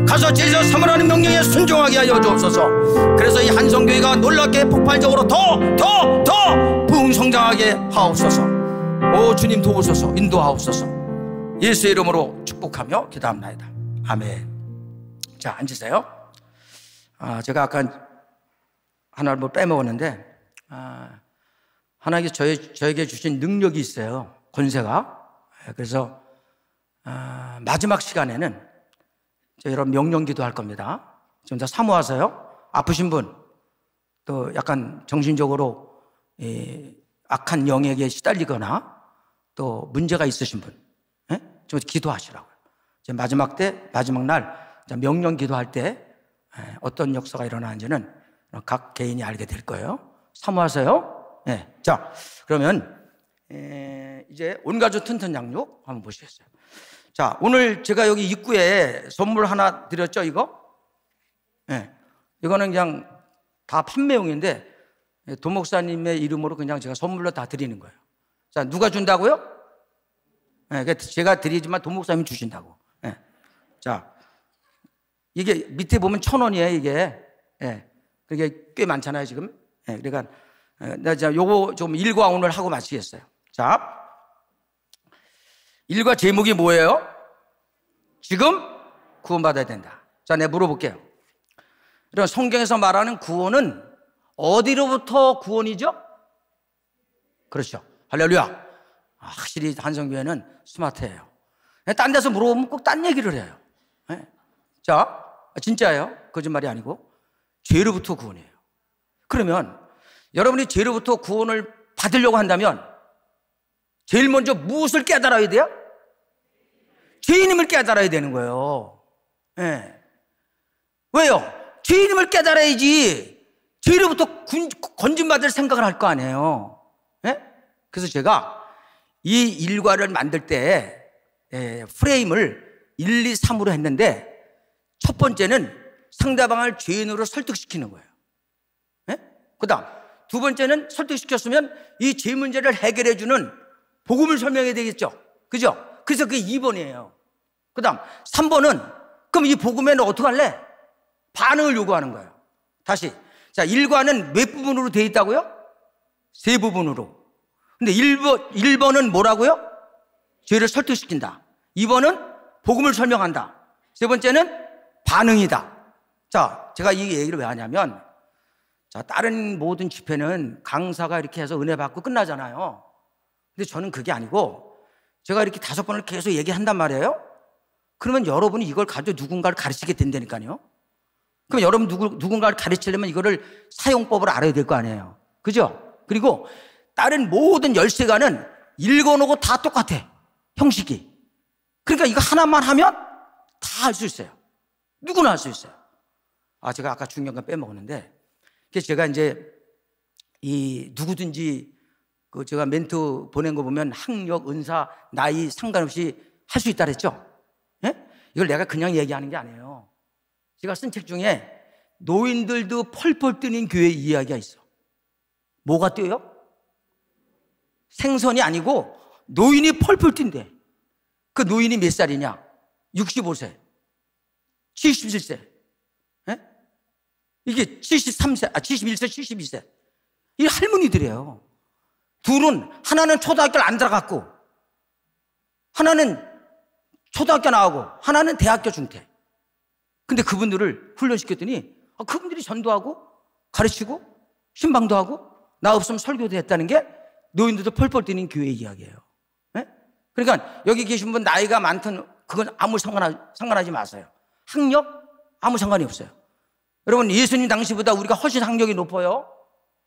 Speaker 1: 가서 제자 삼으라는 명령에 순종하게 하여 주옵소서. 그래서 이 한성교회가 놀랍게 폭발적으로 더 부흥성장하게 하옵소서. 오 주님, 도우소서. 인도하옵소서. 예수의 이름으로 축복하며 기도합나이다. 아멘. 자, 앉으세요. 제가 아까 하나를 뭐 빼먹었는데, 하나님께 저에게 주신 능력이 있어요. 권세가. 그래서 마지막 시간에는 여러분 명령기도 할 겁니다. 지금 다 사모하세요. 아프신 분, 또 약간 정신적으로 악한 영에게 시달리거나 또 문제가 있으신 분, 좀 기도하시라고요. 마지막 날 명령기도 할 때 어떤 역사가 일어나는지는 각 개인이 알게 될 거예요. 사모하세요. 네. 자, 그러면 이제 온가족 튼튼 양육 한번 보시겠어요? 자, 오늘 제가 여기 입구에 선물 하나 드렸죠, 이거? 네. 이거는 그냥 다 판매용인데 도 목사님의 이름으로 그냥 제가 선물로 다 드리는 거예요. 자, 누가 준다고요? 네, 제가 드리지만 도 목사님이 주신다고. 네. 자, 이게 밑에 보면 1,000원이에요, 이게. 네. 그게 꽤 많잖아요, 지금. 네, 그러니까 내가 요거 좀 일과 오늘 하고 마치겠어요. 자, 일과 제목이 뭐예요? 지금 구원받아야 된다. 자, 내가 물어볼게요. 그럼 성경에서 말하는 구원은 어디로부터 구원이죠? 그렇죠. 할렐루야. 확실히 한성교회는 스마트해요. 딴 데서 물어보면 꼭 딴 얘기를 해요. 자, 진짜예요. 거짓말이 아니고 죄로부터 구원이에요. 그러면 여러분이 죄로부터 구원을 받으려고 한다면 제일 먼저 무엇을 깨달아야 돼요? 죄인임을 깨달아야 되는 거예요. 네. 왜요? 죄인임을 깨달아야지 죄로부터 건진받을 생각을 할 거 아니에요. 네? 그래서 제가 이 일과를 만들 때 프레임을 1, 2, 3으로 했는데 첫 번째는 상대방을 죄인으로 설득시키는 거예요. 네? 그 다음 두 번째는 설득시켰으면 이 죄 문제를 해결해주는 복음을 설명해야 되겠죠. 그죠? 그래서 그게 2번이에요. 그 다음 3번은 그럼 이 복음에는 어떻게 할래? 반응을 요구하는 거예요. 다시. 자, 일과는 몇 부분으로 되어 있다고요? 3부분으로. 근데 1번은 뭐라고요? 죄를 설득시킨다. 2번은 복음을 설명한다. 세 번째는 반응이다. 자, 제가 이 얘기를 왜 하냐면, 자, 다른 모든 집회는 강사가 이렇게 해서 은혜 받고 끝나잖아요. 근데 저는 그게 아니고 제가 이렇게 5번을 계속 얘기한단 말이에요. 그러면 여러분이 이걸 가지고 누군가를 가르치게 된다니까요. 그럼 여러분 누군가를 가르치려면 이거를 사용법을 알아야 될 거 아니에요. 그죠? 그리고 다른 모든 열쇠가는 읽어놓고 다 똑같아. 형식이. 그러니까 이거 하나만 하면 다 할 수 있어요. 누구나 할 수 있어요. 제가 아까 중요한 건 빼먹었는데, 그래서 제가 이제 이 누구든지 제가 멘트 보낸 거 보면 학력, 은사, 나이 상관없이 할 수 있다 그랬죠? 예? 이걸 내가 그냥 얘기하는 게 아니에요. 제가 쓴 책 중에 노인들도 펄펄 뛰는 교회 이야기가 있어. 뭐가 뛰어요? 생선이 아니고 노인이 펄펄 뛴대. 그 노인이 몇 살이냐? 65세, 77세. 예? 이게 73세, 71세, 72세. 이 할머니들이에요. 둘은 하나는 초등학교를 안 들어갔고 하나는 초등학교 나오고 하나는 대학교 중퇴. 근데 그분들을 훈련시켰더니 그분들이 전도하고 가르치고 신방도 하고 나 없으면 설교도 했다는 게 노인들도 펄펄 뛰는 교회 이야기예요. 네? 그러니까 여기 계신 분 나이가 많든 그건 아무 상관하지 마세요. 학력 아무 상관이 없어요. 여러분 예수님 당시보다 우리가 훨씬 학력이 높아요.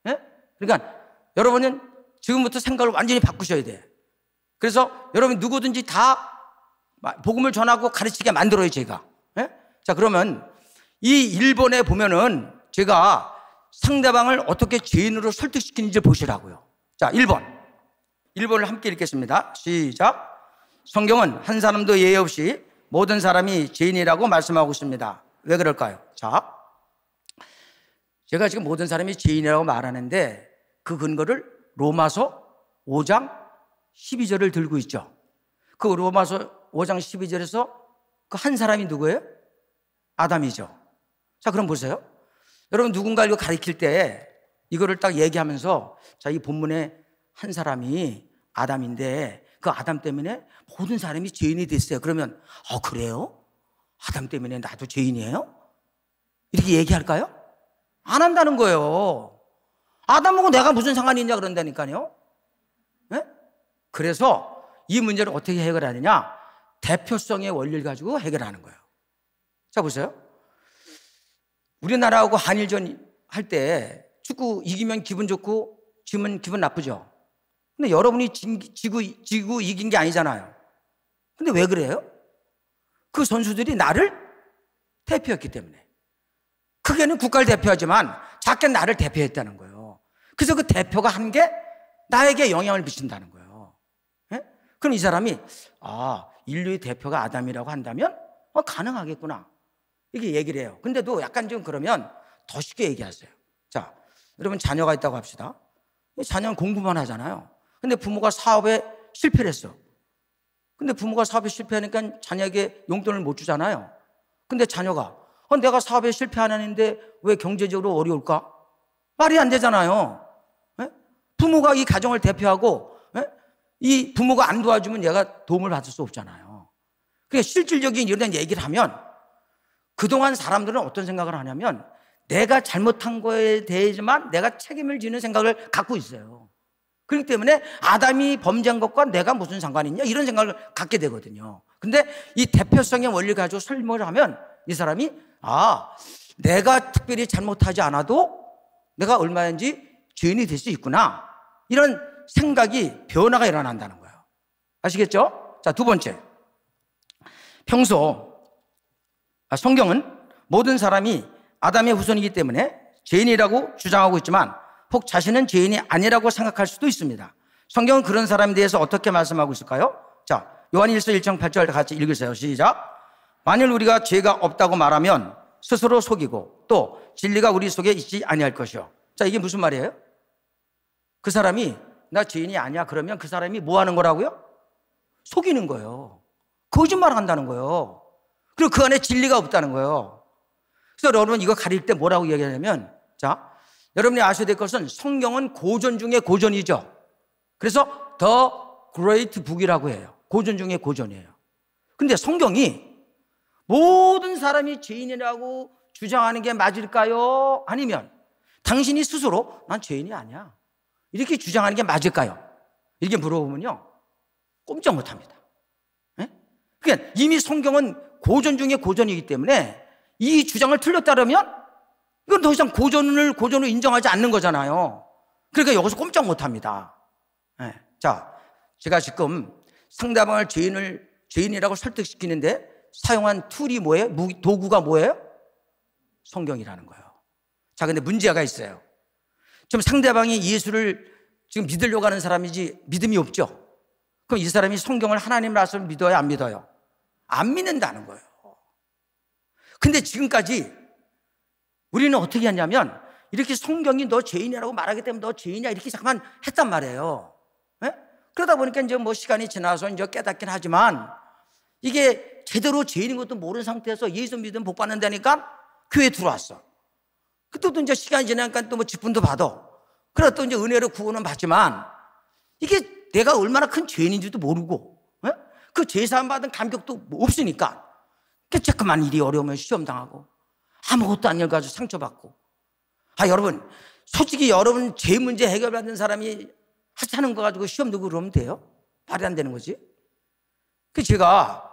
Speaker 1: 네? 그러니까 여러분은 지금부터 생각을 완전히 바꾸셔야 돼요. 그래서 여러분 누구든지 다 복음을 전하고 가르치게 만들어요, 제가. 네? 자, 그러면 이 1번에 보면은 제가 상대방을 어떻게 죄인으로 설득시키는지 보시라고요. 자, 1번을 함께 읽겠습니다. 시작. 성경은 한 사람도 예외 없이 모든 사람이 죄인이라고 말씀하고 있습니다. 왜 그럴까요? 자, 제가 지금 모든 사람이 죄인이라고 말하는데 그 근거를 로마서 5장 12절을 들고 있죠. 그 로마서 5장 12절에서 그 한 사람이 누구예요? 아담이죠. 자, 그럼 보세요. 여러분, 누군가를 가리킬 때 이거를 딱 얘기하면서, 자, 이 본문에 한 사람이 아담인데 그 아담 때문에 모든 사람이 죄인이 됐어요. 그러면 그래요? 아담 때문에 나도 죄인이에요? 이렇게 얘기할까요? 안 한다는 거예요. 아담하고 내가 무슨 상관이 있냐 그런다니까요. 네? 그래서 이 문제를 어떻게 해결하느냐? 대표성의 원리를 가지고 해결하는 거예요. 자, 보세요. 우리나라하고 한일전 할 때 축구 이기면 기분 좋고 지면 기분 나쁘죠. 근데 여러분이 지고 이긴 게 아니잖아요. 근데 왜 그래요? 그 선수들이 나를 대표했기 때문에. 크게는 국가를 대표하지만 작게 나를 대표했다는 거예요. 그래서 그 대표가 한 게 나에게 영향을 미친다는 거예요. 예? 그럼 이 사람이 인류의 대표가 아담이라고 한다면 가능하겠구나 이렇게 얘기를 해요. 근데도 약간 좀 그러면 더 쉽게 얘기하세요. 자, 여러분 자녀가 있다고 합시다. 자녀는 공부만 하잖아요. 근데 부모가 사업에 실패를 했어. 근데 부모가 사업에 실패하니까 자녀에게 용돈을 못 주잖아요. 근데 자녀가 내가 사업에 실패 안 했는데 왜 경제적으로 어려울까? 말이 안 되잖아요. 예? 부모가 이 가정을 대표하고 이 부모가 안 도와주면 얘가 도움을 받을 수 없잖아요. 그러니까 실질적인 이런 얘기를 하면 그동안 사람들은 어떤 생각을 하냐면 내가 잘못한 거에 대해서만 내가 책임을 지는 생각을 갖고 있어요. 그렇기 때문에 아담이 범죄한 것과 내가 무슨 상관이 있냐 이런 생각을 갖게 되거든요. 근데 이 대표성의 원리를 가지고 설명을 하면 이 사람이 내가 특별히 잘못하지 않아도 내가 얼마든지 죄인이 될 수 있구나 이런 생각이 변화가 일어난다는 거예요. 아시겠죠? 자, 두 번째, 평소 성경은 모든 사람이 아담의 후손이기 때문에 죄인이라고 주장하고 있지만 혹 자신은 죄인이 아니라고 생각할 수도 있습니다. 성경은 그런 사람에 대해서 어떻게 말씀하고 있을까요? 자, 요한일서 1장 8절 같이 읽으세요. 시작. 만일 우리가 죄가 없다고 말하면 스스로 속이고 또 진리가 우리 속에 있지 아니할 것이요. 자, 이게 무슨 말이에요? 그 사람이 나 죄인이 아니야 그러면 그 사람이 뭐 하는 거라고요? 속이는 거예요. 거짓말 한다는 거예요. 그리고 그 안에 진리가 없다는 거예요. 그래서 여러분 이거 가릴 때 뭐라고 얘기하냐면, 자, 여러분이 아셔야 될 것은 성경은 고전 중에 고전이죠. 그래서 The Great Book이라고 해요. 고전 중에 고전이에요. 근데 성경이 모든 사람이 죄인이라고 주장하는 게 맞을까요? 아니면 당신이 스스로 난 죄인이 아니야 이렇게 주장하는 게 맞을까요? 이렇게 물어보면요 꼼짝 못합니다. 그러니까 이미 성경은 고전 중에 고전이기 때문에 이 주장을 틀렸다 그러면 이건 더 이상 고전을 인정하지 않는 거잖아요. 그러니까 여기서 꼼짝 못합니다. 자, 제가 지금 상대방을 죄인이라고 설득시키는데 사용한 툴이 뭐예요? 도구가 뭐예요? 성경이라는 거예요. 자, 근데 문제가 있어요. 지금 상대방이 예수를 지금 믿으려고 하는 사람이지 믿음이 없죠? 그럼 이 사람이 성경을 하나님 말씀을 믿어요? 안 믿어요? 안 믿는다는 거예요. 근데 지금까지 우리는 어떻게 했냐면 이렇게 성경이 너 죄인이라고 말하기 때문에 너 죄인이야 이렇게 잠깐 했단 말이에요. 그러다 보니까 이제 뭐 시간이 지나서 이제 깨닫긴 하지만 이게 제대로 죄인인 것도 모르는 상태에서 예수 믿으면 복 받는다니까 교회에 들어왔어. 그때도 이제 시간이 지나니까 또 뭐 직분도 받아. 그래서 또 이제 은혜로 구원은 받지만 이게 내가 얼마나 큰 죄인인지도 모르고 그 죄사함 받은 감격도 없으니까 자꾸만 일이 어려우면 시험당하고 아무것도 안 열가지고 상처받고. 여러분 솔직히 여러분 죄 문제 해결받는 사람이 하찮은 거 가지고 시험 두고 그러면 돼요? 말이 안 되는 거지. 그 제가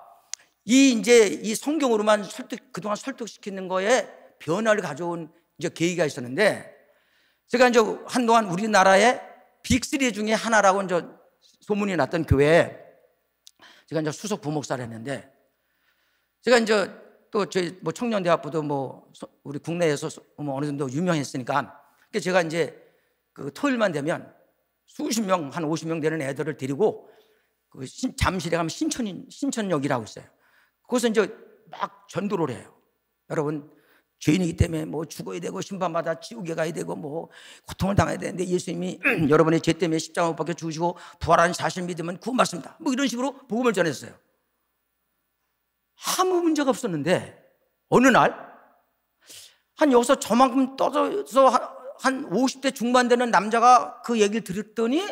Speaker 1: 이 성경으로만 그동안 설득시키는 거에 변화를 가져온 이제 계기가 있었는데, 제가 이제 한동안 우리나라의 빅3 중에 하나라고 이제 소문이 났던 교회에 제가 이제 수석 부목사를 했는데, 제가 이제 또 저희 뭐 청년대학부도 뭐 우리 국내에서 뭐 어느 정도 유명했으니까, 제가 이제 그 토요일만 되면 수십 명, 한 50명 되는 애들을 데리고 그 잠실에 가면 신천역이라고 있어요. 거기서 이제 막 전도를 해요. 여러분, 죄인이기 때문에 뭐 죽어야 되고 심판받아 지옥에 가야 되고 뭐 고통을 당해야 되는데 예수님이 여러분의 죄 때문에 십자가 못 박혀 죽으시고 부활하는 사실 믿으면 구원받습니다. 뭐 이런 식으로 복음을 전했어요. 아무 문제가 없었는데 어느 날 한 여기서 저만큼 떠서 한 50대 중반 되는 남자가 그 얘기를 들었더니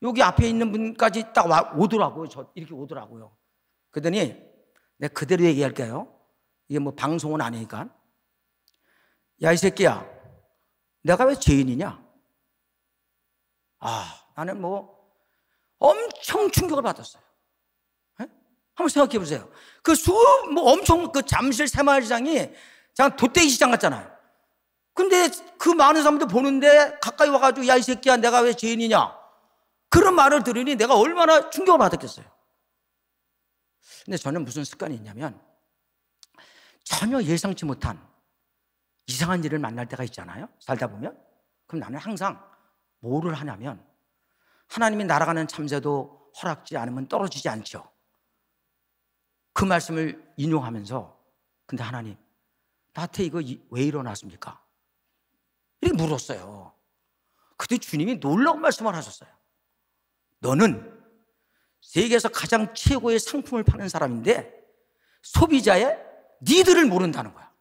Speaker 1: 여기 앞에 있는 분까지 딱 오더라고요. 이렇게 오더라고요. 그러더니 내가 그대로 얘기할게요. 이게 뭐 방송은 아니니까. 야, 이 새끼야, 내가 왜 죄인이냐? 나는 뭐 엄청 충격을 받았어요. 에? 한번 생각해 보세요. 엄청 그 잠실 새마을시장이 돗대기 시장 같잖아요. 근데 그 많은 사람들 보는데 가까이 와가지고 야, 이 새끼야, 내가 왜 죄인이냐? 그런 말을 들으니 내가 얼마나 충격을 받았겠어요. 근데 저는 무슨 습관이 있냐면 전혀 예상치 못한 이상한 일을 만날 때가 있잖아요. 살다 보면. 그럼 나는 항상 뭐를 하냐면 하나님이 날아가는 참새도 허락지 않으면 떨어지지 않죠. 그 말씀을 인용하면서 근데 하나님, 나한테 이거 왜 일어났습니까? 이렇게 물었어요. 그때 주님이 놀라운 말씀을 하셨어요. 너는 세계에서 가장 최고의 상품을 파는 사람인데 소비자의 니들을 모른다는 거야.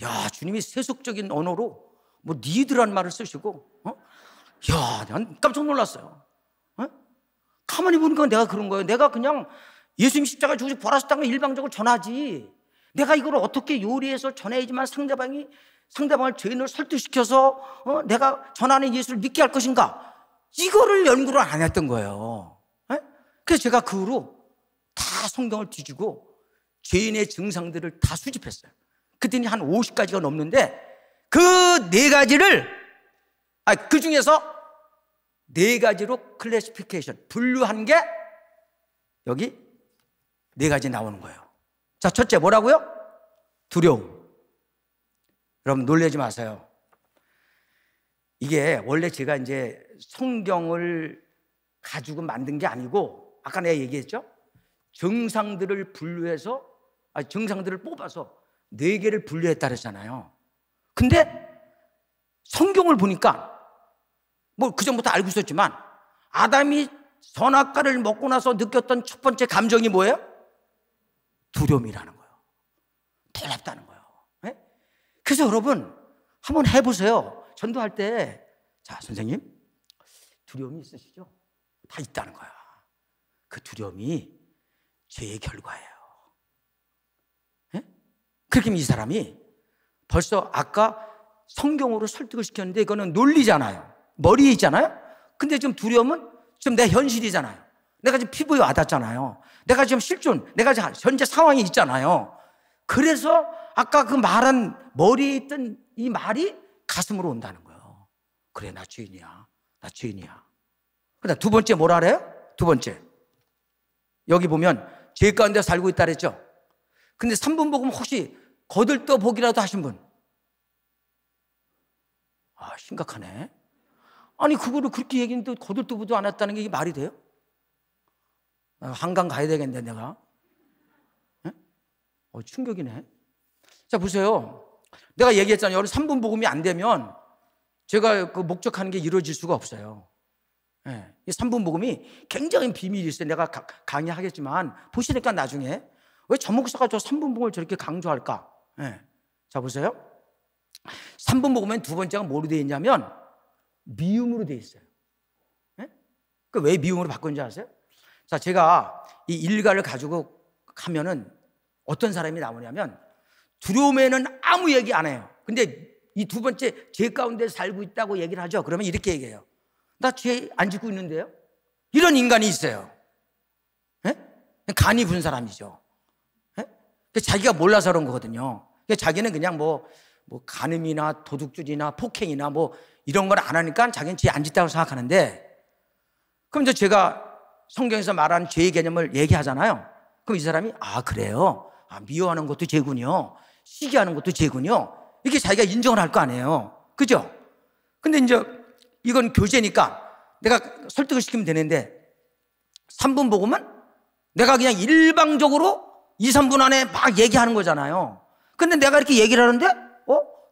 Speaker 1: 야, 주님이 세속적인 언어로 뭐 니들란 말을 쓰시고, 야, 난 깜짝 놀랐어요. 가만히 보니까 내가 그런 거예요. 내가 그냥 예수님 십자가에 죽으시고 부활하셨다는 걸 일방적으로 전하지. 내가 이걸 어떻게 요리해서 전해야지만 상대방을 죄인을 설득시켜서 내가 전하는 예수를 믿게 할 것인가? 이거를 연구를 안 했던 거예요. 그래서 제가 그 후로 다 성경을 뒤지고 죄인의 증상들을 다 수집했어요. 그때는 한 50가지가 넘는데 그 4가지를 그 중에서 4가지로 클래시피케이션 분류한 게 여기 4가지 나오는 거예요. 자, 첫째 뭐라고요? 두려움. 여러분 놀라지 마세요. 이게 원래 제가 이제 성경을 가지고 만든 게 아니고 아까 내가 얘기했죠? 증상들을 뽑아서 4개를 분류했다 그랬잖아요. 근데 성경을 보니까 뭐 그전부터 알고 있었지만 아담이 선악과를 먹고 나서 느꼈던 첫 번째 감정이 뭐예요? 두려움이라는 거예요. 놀랍다는 거예요. 네? 그래서 여러분 한번 해보세요. 전도할 때 자, 선생님 두려움이 있으시죠? 다 있다는 거야. 그 두려움이 죄의 결과예요. 네? 그렇게 하면 이 사람이 벌써 아까 성경으로 설득을 시켰는데 이거는 논리잖아요. 머리에 있잖아요. 근데 지금 두려움은 지금 내 현실이잖아요. 내가 지금 피부에 와닿잖아요. 내가 지금 실존, 내가 지금 현재 상황이 있잖아요. 그래서 아까 그 말한 머리에 있던 이 말이 가슴으로 온다는 거예요. 그래, 나 죄인이야. 나 죄인이야. 그다음 두 번째 뭐라 그래요? 두 번째. 여기 보면 죄 가운데 살고 있다 그랬죠? 근데 3분 복음 혹시 거들떠 보기라도 하신 분? 심각하네. 아니, 그거를 그렇게 얘기했는데 거들떠 보도 안 했다는 게 이게 말이 돼요? 한강 가야 되겠네, 내가. 네? 충격이네. 자, 보세요. 내가 얘기했잖아요. 여러분 3분 복음이 안 되면 제가 그 목적하는 게 이루어질 수가 없어요. 네. 이 3분 복음이 굉장히 비밀이 있어요. 내가 강의하겠지만 보시니까 나중에 왜 전 목사가 저 3분 복음을 저렇게 강조할까? 네. 자, 보세요. 3분 복음엔 두 번째가 뭐로 되어 있냐면 미음으로 되어 있어요. 네? 왜 미음으로 바꾼지 아세요? 자, 제가 이 일가를 가지고 가면은 어떤 사람이 나오냐면 두려움에는 아무 얘기 안 해요. 근데 이 두 번째 죄 가운데 살고 있다고 얘기를 하죠. 그러면 이렇게 얘기해요. 나 죄 안 짓고 있는데요? 이런 인간이 있어요. 네? 간이 분 사람이죠. 네? 자기가 몰라서 그런 거거든요. 자기는 그냥 뭐 간음이나 도둑질이나 폭행이나 뭐 이런 걸 안 하니까 자기는 죄 안 짓다고 생각하는데, 그럼 이제 제가 성경에서 말하는 죄의 개념을 얘기하잖아요. 그럼 이 사람이 그래요? 미워하는 것도 죄군요. 시기하는 것도 죄군요. 이렇게 자기가 인정을 할 거 아니에요. 그죠? 근데 이제 이건 교제니까 내가 설득을 시키면 되는데 3분 복음은 내가 그냥 일방적으로 2, 3분 안에 막 얘기하는 거잖아요. 근데 내가 이렇게 얘기를 하는데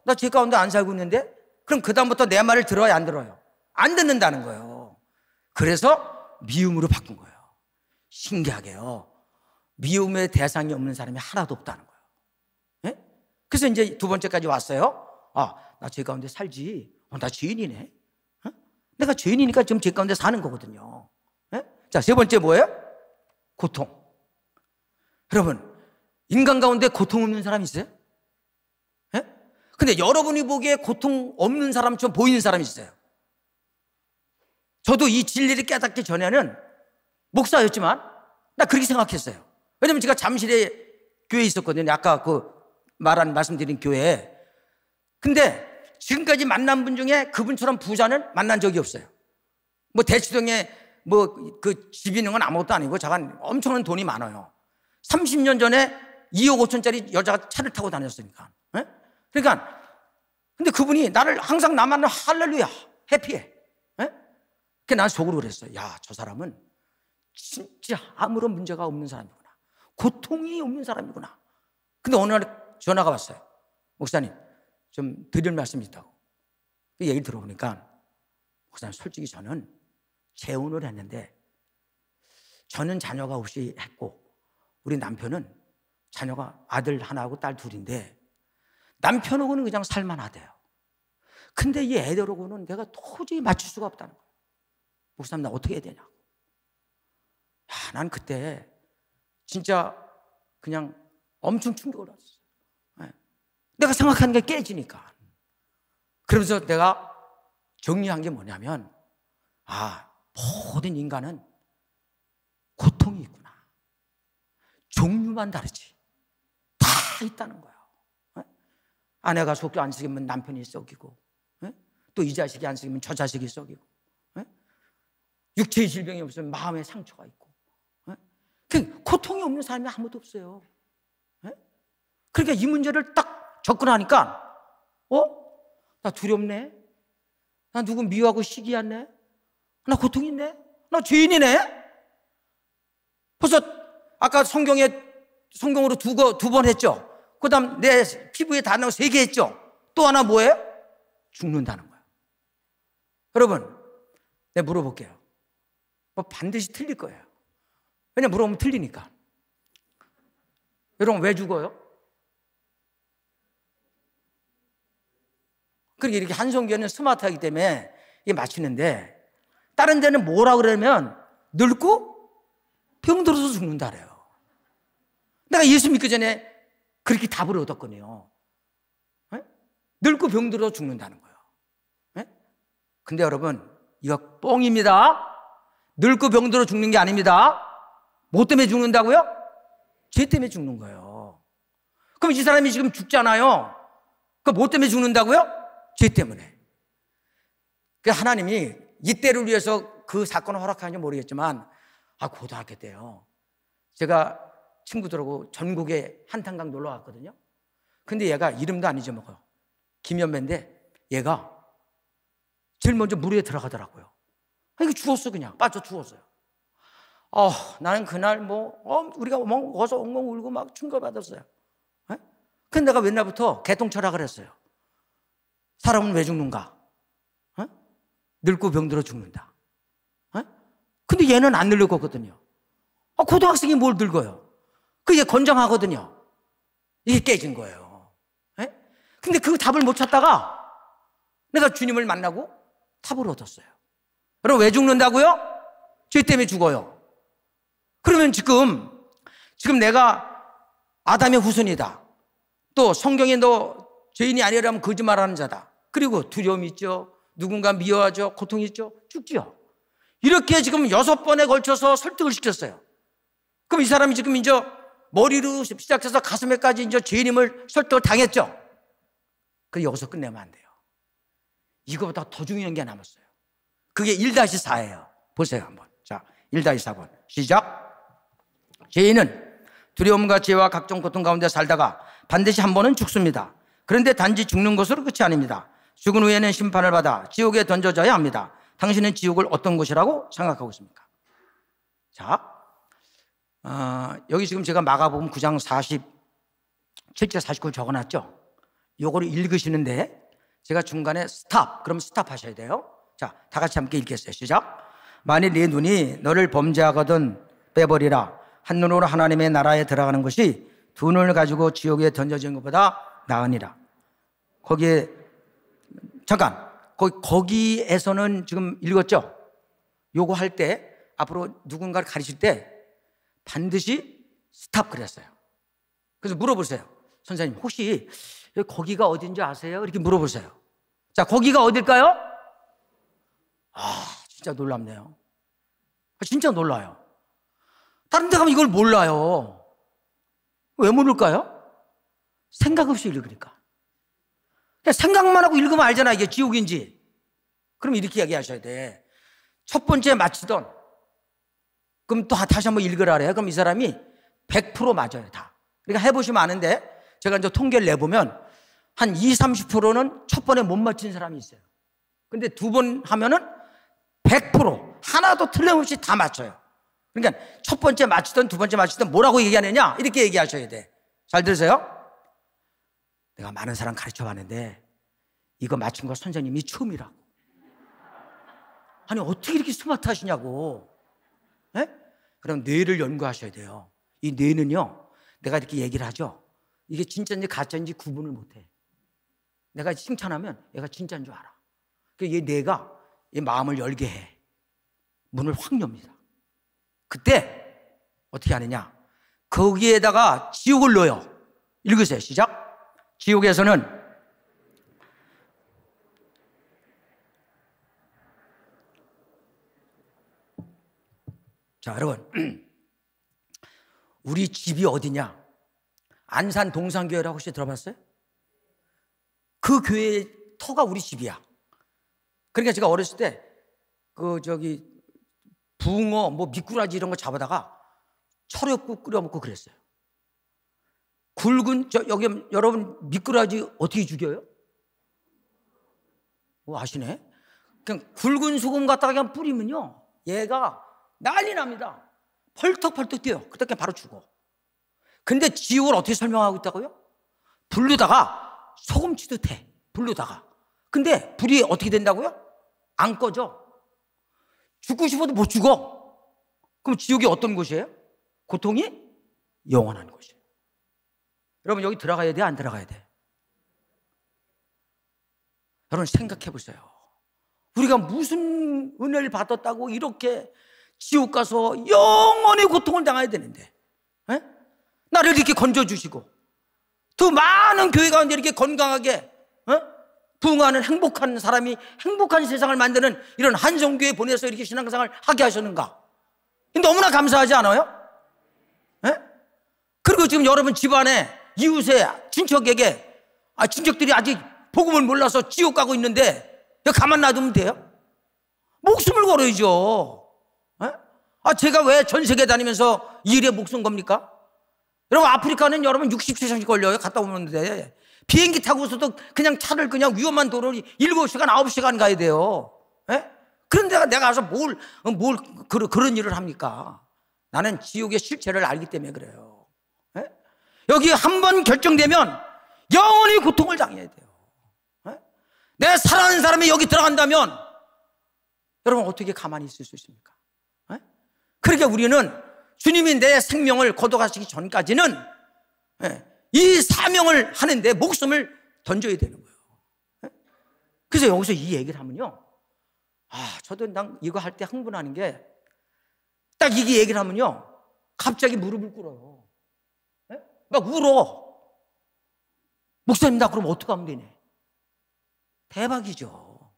Speaker 1: 나 죄 가운데 안 살고 있는데? 그럼 그다음부터 내 말을 들어요, 안 들어요? 안 듣는다는 거예요. 그래서 미움으로 바꾼 거예요. 신기하게요. 미움의 대상이 없는 사람이 하나도 없다는 거예요. 네? 그래서 이제 두 번째까지 왔어요. 나 죄 가운데 살지. 나 죄인이네. 내가 죄인이니까 지금 죄 가운데 사는 거거든요. 네? 자, 세 번째 뭐예요? 고통. 여러분, 인간 가운데 고통 없는 사람 있어요? 네? 근데 여러분이 보기에 고통 없는 사람처럼 보이는 사람이 있어요. 저도 이 진리를 깨닫기 전에는 목사였지만 나 그렇게 생각했어요. 왜냐면 제가 잠실에 교회에 있었거든요. 아까 말씀드린 교회에. 근데 지금까지 만난 분 중에 그분처럼 부자는 만난 적이 없어요. 뭐 대치동에 그 집 있는 건 아무것도 아니고 잠깐 엄청난 돈이 많아요. 30년 전에 2억 5천짜리 여자가 차를 타고 다녔으니까. 네? 그러니까 근데 그분이 나를 항상 나만 할렐루야 해피해. 네? 그래서 난 속으로 그랬어요. 야, 저 사람은 진짜 아무런 문제가 없는 사람이구나. 고통이 없는 사람이구나. 근데 어느 날 전화가 왔어요. 목사님, 좀 드릴 말씀이 있다고. 그 얘기를 들어보니까 목사님, 솔직히 저는 재혼을 했는데 저는 자녀가 없이 했고 우리 남편은 자녀가 아들 하나하고 딸 둘인데 남편하고는 그냥 살만하대요. 근데 이 애들하고는 내가 도저히 맞출 수가 없다는 거예요. 목사님, 나 어떻게 해야 되냐고. 난 그때 진짜 그냥 엄청 충격을 받았어요. 네. 내가 생각하는 게 깨지니까. 그러면서 내가 정리한 게 뭐냐면 모든 인간은 고통이 있구나. 종류만 다르지. 다 있다는 거예요. 네? 아내가 속도 안 썩이면 남편이 썩이고, 네? 또 이 자식이 안 썩이면 저 자식이 썩이고, 네? 육체의 질병이 없으면 마음의 상처가 있고. 고통이 없는 사람이 아무도 없어요. 그러니까 이 문제를 딱 접근하니까 나 두렵네. 나 누구 미워하고 시기하네. 나 고통 있네. 나 죄인이네. 벌써 아까 성경으로 두 번 했죠. 그 다음 내 피부에 닿는 거 3개 했죠. 또 하나 뭐예요? 죽는다는 거예요. 여러분, 내가 물어볼게요. 반드시 틀릴 거예요. 왜냐면 물어보면 틀리니까. 여러분, 왜 죽어요? 그렇게 이렇게 한성교는 스마트하기 때문에 이게 맞히는데, 다른 데는 뭐라 그러면 늙고 병들어서 죽는다 그래요. 내가 예수 믿기 전에 그렇게 답을 얻었거든요. 네? 늙고 병들어서 죽는다는 거예요. 네? 근데 여러분, 이거 뻥입니다. 늙고 병들어 죽는 게 아닙니다. 뭐 때문에 죽는다고요? 죄 때문에 죽는 거예요. 그럼 이 사람이 지금 죽잖아요. 그럼 뭐 때문에 죽는다고요? 죄 때문에. 하나님이 이때를 위해서 그 사건을 허락하는지 모르겠지만, 고등학교 때요. 제가 친구들하고 전국에 한탄강 놀러 갔거든요. 근데 얘가 이름도 안 잊어먹어요. 김연배인데 얘가 제일 먼저 물 위에 들어가더라고요. 이거 죽었어, 그냥. 빠져 죽었어요. 나는 그날 우리가 어서 엉엉 울고 막 충격받았어요. 근데 내가 옛날부터 개똥철학을 했어요. 사람은 왜 죽는가? 늙고 병들어 죽는다. 근데 얘는 안 늙었거든요. 고등학생이 뭘 늙어요? 그게 건장하거든요. 이게 깨진 거예요. 근데 그 답을 못 찾다가 내가 주님을 만나고 답을 얻었어요. 여러분, 왜 죽는다고요? 죄 때문에 죽어요. 그러면 지금 내가 아담의 후손이다. 또 성경에 너 죄인이 아니라면 거짓말하는 자다. 그리고 두려움이 있죠. 누군가 미워하죠. 고통이 있죠. 죽죠. 이렇게 지금 6번에 걸쳐서 설득을 시켰어요. 그럼 이 사람이 지금 이제 머리로 시작해서 가슴에까지 이제 죄인임을 설득을 당했죠. 그래, 여기서 끝내면 안 돼요. 이거보다 더 중요한 게 남았어요. 그게 1-4예요. 보세요, 한번. 자, 1-4번. 시작. 죄인은 두려움과 죄와 각종 고통 가운데 살다가 반드시 한 번은 죽습니다. 그런데 단지 죽는 것으로 끝이 아닙니다. 죽은 후에는 심판을 받아 지옥에 던져져야 합니다. 당신은 지옥을 어떤 곳이라고 생각하고 있습니까? 자, 여기 지금 제가 마가복음 9장 7절 49 적어놨죠? 요거를 읽으시는데 제가 중간에 스탑, 그럼 스탑 하셔야 돼요. 자, 다 같이 함께 읽겠어요. 시작. 만일 네 눈이 너를 범죄하거든 빼버리라. 한눈으로 하나님의 나라에 들어가는 것이 두 눈을 가지고 지옥에 던져진 것보다 나으니라. 거기에 잠깐, 거기에서는 지금 읽었죠? 요거 할 때 앞으로 누군가를 가르칠 때 반드시 스탑 그랬어요. 그래서 물어보세요. 선생님 혹시 거기가 어딘지 아세요? 이렇게 물어보세요. 자, 거기가 어딜까요? 진짜 놀랍네요. 진짜 놀라요. 다른 데 가면 이걸 몰라요. 왜 모를까요? 생각 없이 읽으니까. 그냥 생각만 하고 읽으면 알잖아, 이게 지옥인지. 그럼 이렇게 이야기하셔야 돼. 첫 번째 맞히던, 그럼 또 다시 한번 읽으라 그래요. 그럼 이 사람이 100% 맞아요, 다. 그러니까 해보시면 아는데, 제가 이제 통계를 내보면 한 20, 30%는 첫 번에 못 맞힌 사람이 있어요. 근데 두 번 하면은 100% 하나도 틀림없이 다 맞춰요. 그러니까 첫 번째 맞히던 두 번째 맞히던 뭐라고 얘기하느냐, 이렇게 얘기하셔야 돼. 잘 들으세요? 내가 많은 사람 가르쳐 봤는데 이거 맞춘 거 선생님이 처음이라고. 아니 어떻게 이렇게 스마트하시냐고. 네? 그럼 뇌를 연구하셔야 돼요. 이 뇌는요, 내가 이렇게 얘기를 하죠, 이게 진짜인지 가짜인지 구분을 못해. 내가 칭찬하면 얘가 진짜인 줄 알아. 그러니까 얘 뇌가 얘 마음을 열게 해. 문을 확 엽니다. 그때 어떻게 하느냐, 거기에다가 지옥을 넣어요. 읽으세요. 시작. 지옥에서는 자, 여러분, 우리 집이 어디냐? 안산 동산교회라고 혹시 들어봤어요? 그 교회의 터가 우리 집이야. 그러니까 제가 어렸을 때 붕어, 미꾸라지 이런 거 잡아다가 철육국 끓여 먹고 그랬어요. 여기 여러분 미꾸라지 어떻게 죽여요? 아시네? 그냥 굵은 소금 갖다가 그냥 뿌리면요, 얘가 난리 납니다. 펄떡펄떡 뛰어요. 그때 그냥 바로 죽어. 근데 지옥을 어떻게 설명하고 있다고요? 불르다가 소금치듯 해. 불르다가. 근데 불이 어떻게 된다고요? 안 꺼져. 죽고 싶어도 못 죽어. 그럼 지옥이 어떤 곳이에요? 고통이 영원한 곳이에요. 여러분 여기 들어가야 돼, 안 들어가야 돼? 여러분 생각해 보세요. 우리가 무슨 은혜를 받았다고 이렇게 지옥 가서 영원히 고통을 당해야 되는데, 에? 나를 이렇게 건져주시고 더 많은 교회 가운데 이렇게 건강하게 부흥하는 행복한 사람이 행복한 세상을 만드는 이런 한성교회 보내서 이렇게 신앙생활을 하게 하셨는가? 너무나 감사하지 않아요? 에? 그리고 지금 여러분 집안에 이웃에 친척에게 친척들이 아직 복음을 몰라서 지옥 가고 있는데 가만 놔두면 돼요? 목숨을 걸어야죠. 제가 왜 전 세계 다니면서 이 일에 목숨 겁니까? 여러분 아프리카는 여러분 60시간씩 걸려요. 갔다 오는데 비행기 타고서도 그냥 차를 그냥 위험한 도로를 7시간 9시간 가야 돼요. 그런데 내가 가서 그런 일을 합니까? 나는 지옥의 실체를 알기 때문에 그래요. 여기 한 번 결정되면 영원히 고통을 당해야 돼요. 내가 사랑하는 사람이 여기 들어간다면 여러분 어떻게 가만히 있을 수 있습니까? 그러니까 우리는 주님이 내 생명을 거둬가시기 전까지는 이 사명을 하는데 목숨을 던져야 되는 거예요. 그래서 여기서 이 얘기를 하면요, 저도 난 이거 할 때 흥분하는 게 딱 이게 얘기를 하면요, 갑자기 무릎을 꿇어요. 막 울어. 목사님 나 그럼 어떻게 하면 되냐? 대박이죠.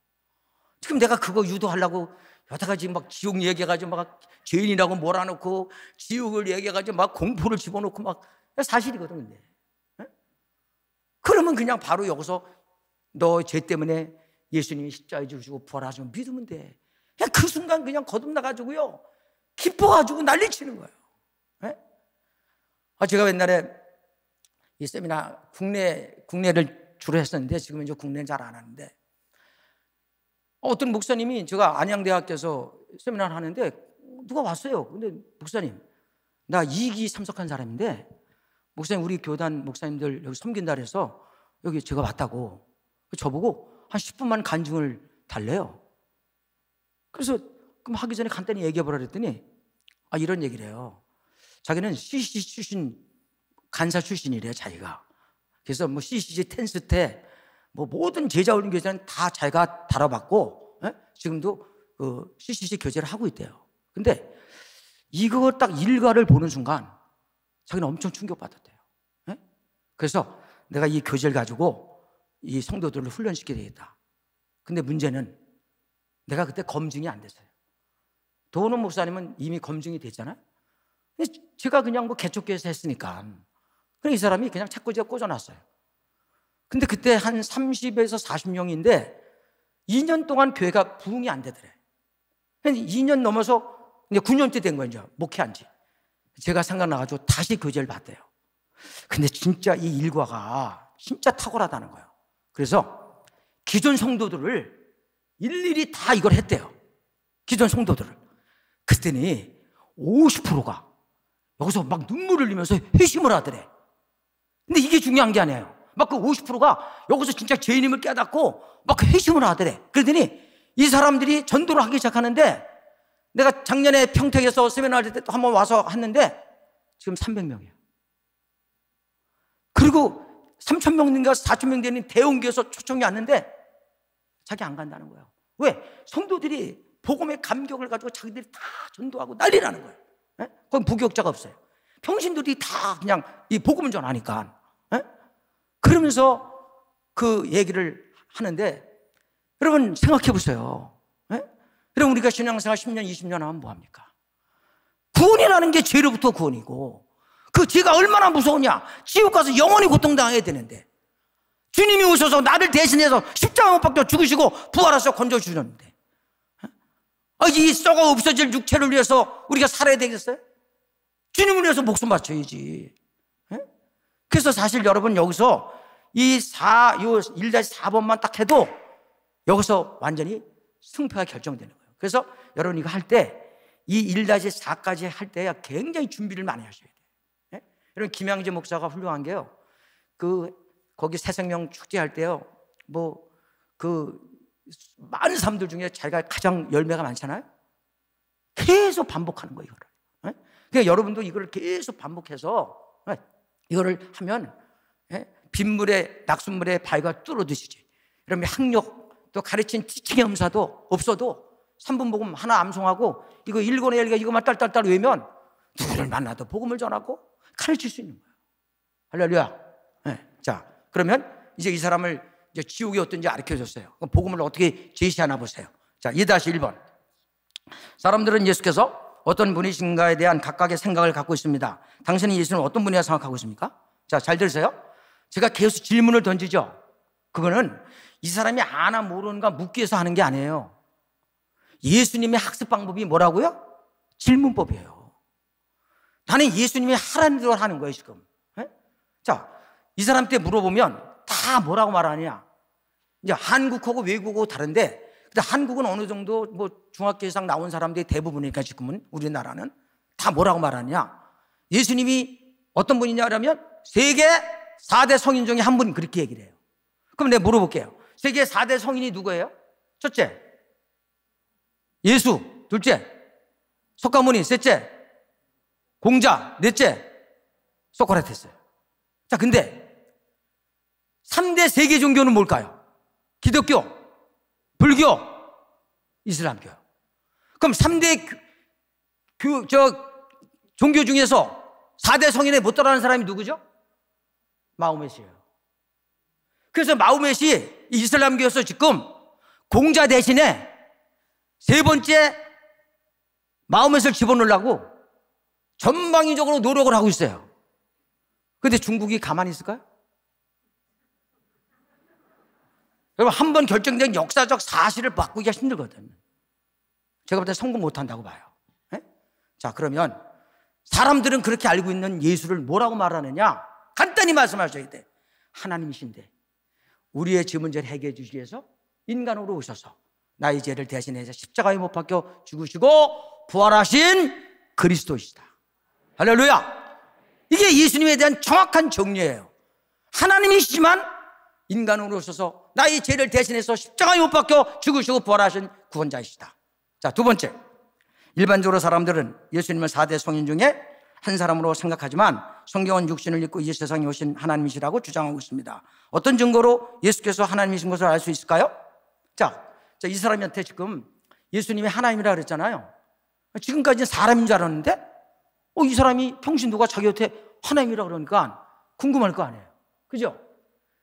Speaker 1: 지금 내가 그거 유도하려고 여태가 지금 막 지옥 얘기해가지고 막 죄인이라고 몰아놓고 지옥을 얘기해가지고 막 공포를 집어넣고 막 사실이거든. 근데 그러면 그냥 바로 여기서 너 죄 때문에 예수님이 십자가에 죽으시고 부활하시면 믿으면 돼. 그냥 그 순간 그냥 거듭나가지고요 기뻐가지고 난리치는 거예요. 제가 옛날에 이 세미나 국내를 주로 했었는데 지금은 이제 국내는 잘 안 하는데, 어떤 목사님이 제가 안양대학교에서 세미나를 하는데 누가 왔어요. 근데 목사님 나 2기 참석한 사람인데 목사님, 우리 교단 목사님들 여기 섬긴다 그래서 여기 제가 왔다고. 저보고 한 10분만 간증을 달래요. 그래서 그럼 하기 전에 간단히 얘기해보라 그랬더니 이런 얘기를 해요. 자기는 CCC 출신, 간사 출신이래요, 자기가. 그래서 뭐 CCC 텐스 때 뭐 모든 제자 훈련 교제는 다 자기가 다뤄봤고, 지금도 CCC 교제를 하고 있대요. 근데 이거 딱 일과를 보는 순간 자기는 엄청 충격받았대요. 그래서 내가 이 교제를 가지고 이 성도들을 훈련시켜야 되겠다. 근데 문제는 내가 그때 검증이 안 됐어요. 도원호 목사님은 이미 검증이 됐잖아요. 제가 그냥 뭐 개척교회에서 했으니까 그냥 이 사람이 그냥 자꾸 제가 꽂아놨어요. 근데 그때 한 30에서 40명인데 2년 동안 교회가 부흥이 안 되더래. 2년 넘어서 이제 9년째 된 거예요, 이제 목회한 지. 제가 생각나가지고 다시 교제를 받대요. 근데 진짜 이 일과가 진짜 탁월하다는 거예요. 그래서 기존 성도들을 일일이 다 이걸 했대요. 기존 성도들을. 그랬더니 50%가 여기서 막 눈물을 흘리면서 회심을 하더래. 근데 이게 중요한 게 아니에요. 막 그 50%가 여기서 진짜 죄인임을 깨닫고 막 회심을 하더래. 그러더니 이 사람들이 전도를 하기 시작하는데 내가 작년에 평택에서 세미나 할 때 한번 와서 했는데 지금 300명이에요. 그리고 3,000명인가 4,000명 되는 대형교회에서 초청이 왔는데 자기 안 간다는 거예요. 왜? 성도들이 복음의 감격을 가지고 자기들이 다 전도하고 난리라는 거예요. 거기 부교육자가 없어요. 평신들이 다 그냥 이 복음을 전하니까. 그러면서 그 얘기를 하는데 여러분 생각해 보세요. 여러분 우리가 신앙생활 10년, 20년 하면 뭐합니까? 구원이라는 게 죄로부터 구원이고 그 죄가 얼마나 무서우냐. 지옥 가서 영원히 고통당해야 되는데 주님이 오셔서 나를 대신해서 십자가 못 박혀 죽으시고 부활하셔서 건져주셨는데 이 썩어 없어질 육체를 위해서 우리가 살아야 되겠어요? 주님을 위해서 목숨 바쳐야지. 그래서 사실 여러분 여기서 이 1-4번만 딱 해도 여기서 완전히 승패가 결정되는 거예요. 그래서 여러분 이거 할 때 이 1-4까지 할 때 굉장히 준비를 많이 하셔야 돼요. 여러분 김양재 목사가 훌륭한 게요. 거기 새생명 축제할 때요. 많은 사람들 중에 자기가 가장 열매가 많잖아요. 계속 반복하는 거예요, 이거를. 그러니까 여러분도 이걸 계속 반복해서 이거를 하면 빗물에 낙숫물에 발과 뚫어드시지. 여러분 학력 또 가르친 티칭 염사도 없어도 3분 복음 하나 암송하고 이거 1권에 1가 이거만 딸딸딸 외우면 누구를 만나도 복음을 전하고 가르칠 수 있는 거예요. 할렐루야. 자, 그러면 이제 이 사람을 이제 지옥이 어떤지 가르쳐줬어요. 그럼 복음을 어떻게 제시하나 보세요. 자, 2-1번. 사람들은 예수께서 어떤 분이신가에 대한 각각의 생각을 갖고 있습니다. 당신은 예수는 어떤 분이라 생각하고 있습니까? 자, 잘 들으세요. 제가 계속 질문을 던지죠. 그거는 이 사람이 아나 모르는가 묻기 위해서 하는 게 아니에요. 예수님의 학습 방법이 뭐라고요? 질문법이에요. 나는 예수님이 하라는 대로 하는 거예요, 지금. 자, 이 사람한테 물어보면 다 뭐라고 말하냐. 이제 한국하고 외국하고 다른데, 근데 한국은 어느 정도 뭐 중학교 이상 나온 사람들이 대부분이니까 지금은 우리나라는 다 뭐라고 말하냐. 예수님이 어떤 분이냐 그러면 세계 4대 성인 중에 한 분 그렇게 얘기를 해요. 그럼 내가 물어볼게요. 세계 4대 성인이 누구예요? 첫째, 예수. 둘째, 석가모니. 셋째, 공자. 넷째, 소크라테스. 자, 근데 3대 세계 종교는 뭘까요? 기독교, 불교, 이슬람교. 그럼 3대 종교 중에서 4대 성인에 못 들어가는 사람이 누구죠? 마호메트예요. 그래서 마호메트이 이슬람교에서 지금 공자 대신에 세 번째 마호메트를 집어넣으려고 전방위적으로 노력을 하고 있어요. 그런데 중국이 가만히 있을까요? 여러분, 한 번 결정된 역사적 사실을 바꾸기가 힘들거든요. 제가 볼 때 성공 못한다고 봐요. 자, 그러면 사람들은 그렇게 알고 있는 예수를 뭐라고 말하느냐? 간단히 말씀하셔야 돼. 하나님이신데 우리의 죄 문제를 해결해 주시기 위해서 인간으로 오셔서 나의 죄를 대신해서 십자가에 못 박혀 죽으시고 부활하신 그리스도이시다. 할렐루야. 이게 예수님에 대한 정확한 정리예요. 하나님이시지만 인간으로 오셔서 나의 죄를 대신해서 십자가에 못 박혀 죽으시고 부활하신 구원자이시다. 자, 두 번째, 일반적으로 사람들은 예수님을 4대 성인 중에 한 사람으로 생각하지만 성경은 육신을 입고 이 세상에 오신 하나님이시라고 주장하고 있습니다. 어떤 증거로 예수께서 하나님이신 것을 알 수 있을까요? 자, 이 사람한테 지금 예수님이 하나님이라 그랬잖아요. 지금까지는 사람인 줄 알았는데 이 사람이 평신도가 자기한테 하나님이라 그러니까 궁금할 거 아니에요. 그죠?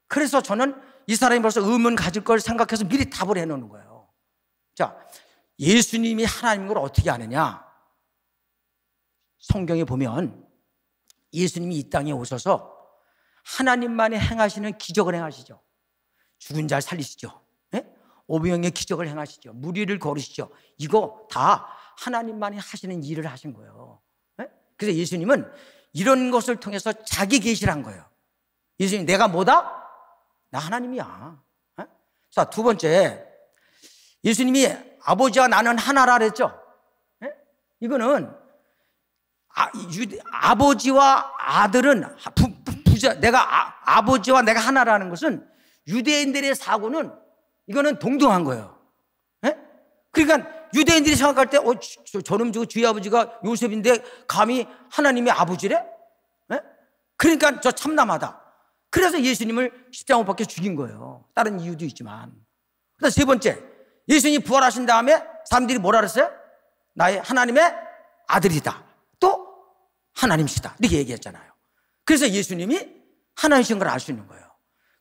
Speaker 1: 그래서 저는 이 사람이 벌써 의문 가질 걸 생각해서 미리 답을 해놓는 거예요. 자, 예수님이 하나님인 걸 어떻게 아느냐? 성경에 보면 예수님이 이 땅에 오셔서 하나님만이 행하시는 기적을 행하시죠. 죽은 자를 살리시죠. 오병의 기적을 행하시죠. 무리를 거르시죠. 이거 다 하나님만이 하시는 일을 하신 거예요. 그래서 예수님은 이런 것을 통해서 자기 계시를 한 거예요. 예수님, 내가 뭐다? 나 하나님이야. 자, 두 번째, 예수님이 아버지와 나는 하나라 그랬죠. 이거는 아버지와 아들은 아버지와 내가 하나라는 것은 유대인들의 사고는 이거는 동등한 거예요. 그러니까 유대인들이 생각할 때 저놈 주의 아버지가 요셉인데 감히 하나님의 아버지래? 그러니까 저 참남하다. 그래서 예수님을 십자가 못 박혀 죽인 거예요. 다른 이유도 있지만. 그다음 세 번째, 예수님이 부활하신 다음에 사람들이 뭐라 그랬어요? 나의 하나님의 아들이다. 또 하나님이시다. 이렇게 얘기했잖아요. 그래서 예수님이 하나님이신 걸 알 수 있는 거예요.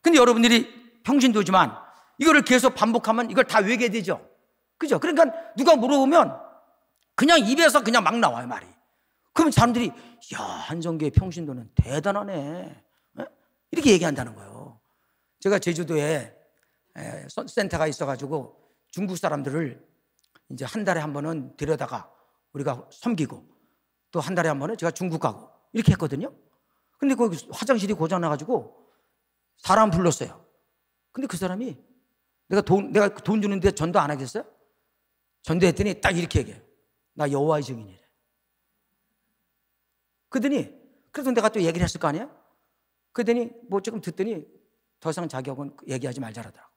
Speaker 1: 근데 여러분들이 평신도지만 이거를 계속 반복하면 이걸 다 외게 되죠. 그죠? 그러니까 누가 물어보면 그냥 입에서 그냥 막 나와요, 말이. 그러면 사람들이 야, 한성교의 평신도는 대단하네. 이렇게 얘기한다는 거예요. 제가 제주도에 센터가 있어가지고 중국 사람들을 이제 한 달에 한 번은 데려다가 우리가 섬기고 또 한 달에 한 번은 제가 중국 가고 이렇게 했거든요. 근데 거기 화장실이 고장나가지고 사람 불렀어요. 근데 그 사람이 내가 돈 주는데 전도 안 하겠어요? 전도했더니 딱 이렇게 얘기해요. 나 여호와의 증인이래. 그러더니 그래서 내가 또 얘기를 했을 거 아니에요? 그러더니 뭐 조금 듣더니 더 이상 자격은 얘기하지 말자라더라고.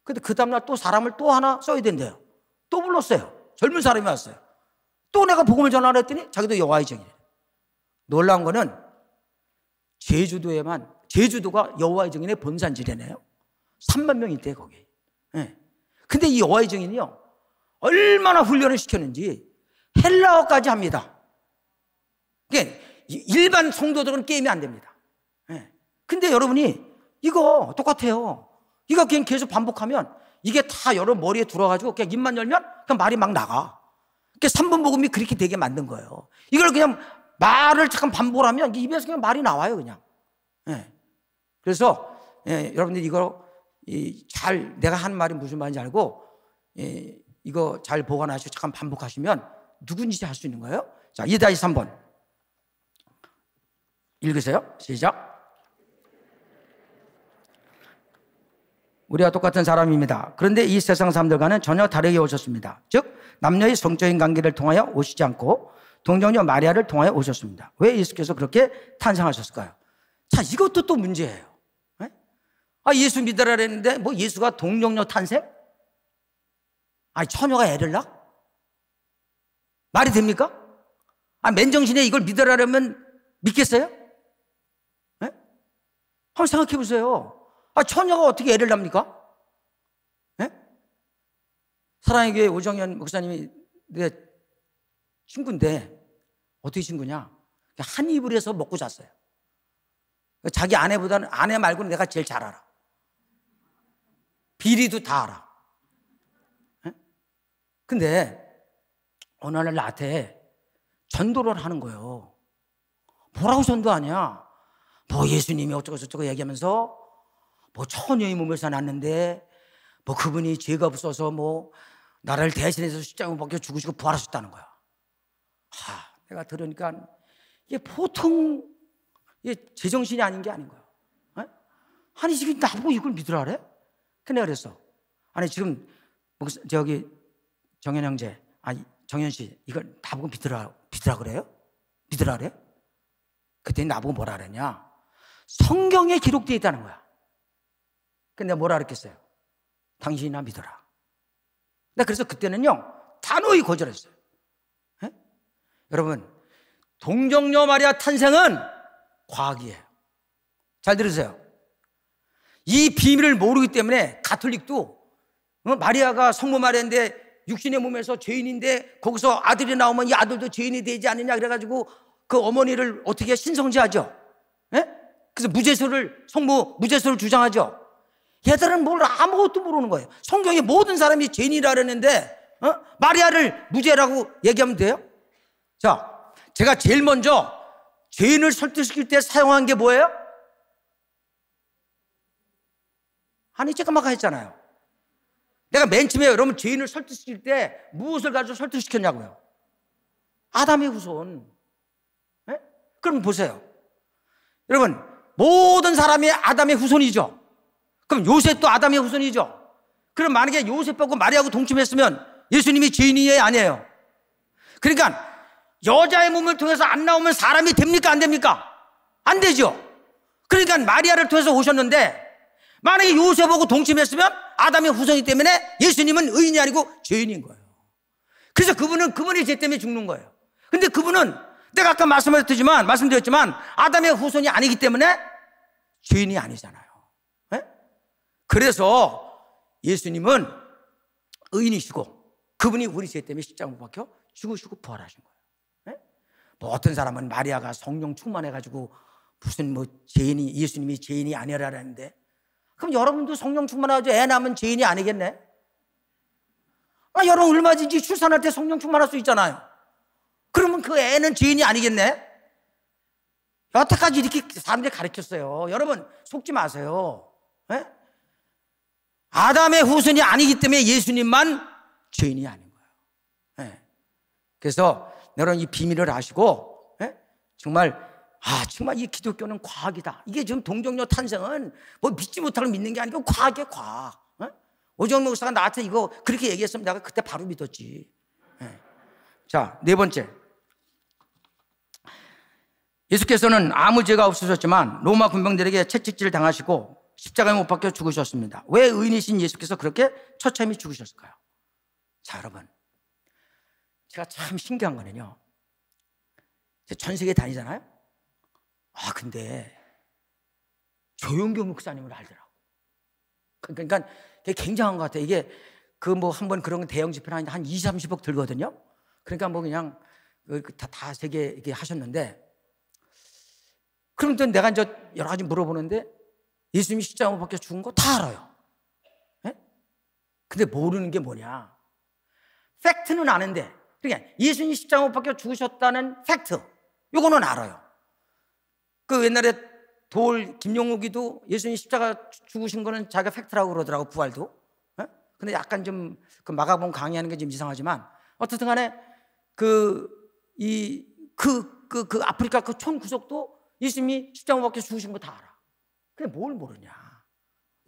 Speaker 1: 근데 그 다음날 또 사람을 또 하나 써야 된대요. 또 불렀어요. 젊은 사람이 왔어요. 또 내가 복음을 전하라 했더니 자기도 여호와의 증인이래. 놀라운 거는 제주도가 여호와의 증인의 본산지대네요. 3만 명이 있대요, 거기. 근데 이 여호와의 증인이요, 얼마나 훈련을 시켰는지 헬라어까지 합니다. 그러니까 일반 성도들은 게임이 안 됩니다. 근데 여러분이 이거 똑같아요. 이거 그냥 계속 반복하면 이게 다 여러분 머리에 들어가지고 그냥 입만 열면 그냥 말이 막 나가. 그러니까 3분 복음이 그렇게 되게 만든 거예요. 이걸 그냥 말을 잠깐 반복을 하면 입에서 그냥 말이 나와요, 그냥. 그래서 여러분들이 이거 내가 하는 말이 무슨 말인지 알고 이거 잘 보관하시고 잠깐 반복하시면 누군지 알 수 있는 거예요. 자, 2-3번 읽으세요. 시작. 우리와 똑같은 사람입니다. 그런데 이 세상 사람들과는 전혀 다르게 오셨습니다. 즉 남녀의 성적인 관계를 통하여 오시지 않고 동정녀 마리아를 통하여 오셨습니다. 왜 예수께서 그렇게 탄생하셨을까요? 자, 이것도 또 문제예요. 예수 믿으라 그랬는데 뭐 예수가 동정녀 탄생? 처녀가 애를 낳아? 말이 됩니까? 맨정신에 이걸 믿으라면 믿겠어요? 한번 생각해 보세요. 처녀가 어떻게 애를 낳습니까? 사랑의 교회 오정현 목사님이 내 친구인데 어떻게 친구냐? 한 입을 해서 먹고 잤어요. 자기 아내보다는 아내 말고는 내가 제일 잘 알아. 비리도 다 알아. 근데 어느 날 나한테 전도를 하는 거예요. 뭐라고 전도하냐? 뭐 예수님이 어쩌고저쩌고 얘기하면서 뭐 처녀의 몸에서 났는데 뭐 그분이 죄가 없어서 뭐 나를 대신해서 십자가에 못 박혀 죽으시고 부활하셨다는 거야. 내가 들으니까 이게 보통 제정신이 아닌 게 아닌 거야. 아니 지금 나보고 이걸 믿으라 그래? 근데 그랬어. 아니 지금 저기 정현 형제, 정현 씨 이걸 나보고 믿으라 그래요? 믿으라 그래? 그때 나보고 뭐라 그러냐? 성경에 기록되어 있다는 거야. 근데 내가 뭐라 그랬겠어요? 당신이나 믿어라. 나 그래서 그때는요, 단호히 거절했어요. 에? 여러분, 동정녀 마리아 탄생은 과학이에요. 잘 들으세요. 이 비밀을 모르기 때문에 가톨릭도 마리아가 성모 마리아인데 육신의 몸에서 죄인인데 거기서 아들이 나오면 이 아들도 죄인이 되지 않느냐 그래가지고 그 어머니를 어떻게 신성시하죠. 에? 그래서 성모 무죄수를 주장하죠. 얘들은 뭘 아무것도 모르는 거예요. 성경에 모든 사람이 죄인이라 그러는데 마리아를 무죄라고 얘기하면 돼요? 자, 제가 제일 먼저 죄인을 설득시킬 때 사용한 게 뭐예요? 아니, 제가 막 했잖아요. 내가 맨 처음에 여러분 죄인을 설득시킬 때 무엇을 가지고 설득시켰냐고요? 아담의 후손. 네? 그럼 보세요. 여러분, 모든 사람이 아담의 후손이죠. 그럼 요셉도 아담의 후손이죠. 그럼 만약에 요셉하고 마리아하고 동침했으면 예수님이 죄인이에요, 아니에요? 그러니까 여자의 몸을 통해서 안 나오면 사람이 됩니까, 안 됩니까? 안 되죠. 그러니까 마리아를 통해서 오셨는데 만약에 요셉하고 동침했으면 아담의 후손이기 때문에 예수님은 의인이 아니고 죄인인 거예요. 그래서 그분이 죄 때문에 죽는 거예요. 근데 그분은 내가 아까 말씀드렸지만 아담의 후손이 아니기 때문에 죄인이 아니잖아요. 네? 그래서 예수님은 의인이시고 그분이 우리 죄 때문에 십자가 못 박혀 죽으시고 부활하신 거예요. 네? 뭐 어떤 사람은 마리아가 성령 충만해가지고 무슨 예수님이 죄인이 아니라는데 그럼 여러분도 성령 충만하죠. 애 낳으면 죄인이 아니겠네? 여러분 얼마든지 출산할 때 성령 충만할 수 있잖아요. 그러면 그 애는 죄인이 아니겠네? 여태까지 이렇게 사람들이 가르쳤어요. 여러분 속지 마세요. 에? 아담의 후손이 아니기 때문에 예수님만 죄인이 아닌 거예요. 에? 그래서 여러분 이 비밀을 아시고 정말 이 기독교는 과학이다. 이게 지금 동정녀 탄생은 뭐 믿지 못하고 믿는 게 아니고 과학이에요, 과학. 오정훈 목사가 나한테 이거 그렇게 얘기했으면 내가 그때 바로 믿었지. 자, 네 번째. 예수께서는 아무 죄가 없으셨지만 로마 군병들에게 채찍질 당하시고 십자가에 못 박혀 죽으셨습니다. 왜 의인이신 예수께서 그렇게 처참히 죽으셨을까요? 자, 여러분. 제가 참 신기한 거는요. 전 세계 다니잖아요. 근데 조용교 목사님을 알더라고. 그러니까 되게 굉장한 것 같아요. 이게 한번 그런 대형 집회는 한 20, 30억 들거든요. 그러니까 그냥 다 세계 이렇게 하셨는데 그럼 또 내가 이제 여러 가지 물어보는데 예수님이 십자가 못 박혀 죽은 거 다 알아요. 네? 근데 모르는 게 뭐냐? 팩트는 아는데 그러니까 예수님이 십자가 못 박혀 죽으셨다는 팩트 요거는 알아요. 그 옛날에 김용욱이도 예수님 십자가 죽으신 거는 자기가 팩트라고 그러더라고, 부활도. 근데 약간 좀 그 마가복음 강의하는 게 좀 이상하지만 어쨌든 간에 아프리카 그 촌 구석도 예수님이 십자가 못 박혀 죽으신 거 다 알아. 근데 뭘 모르냐?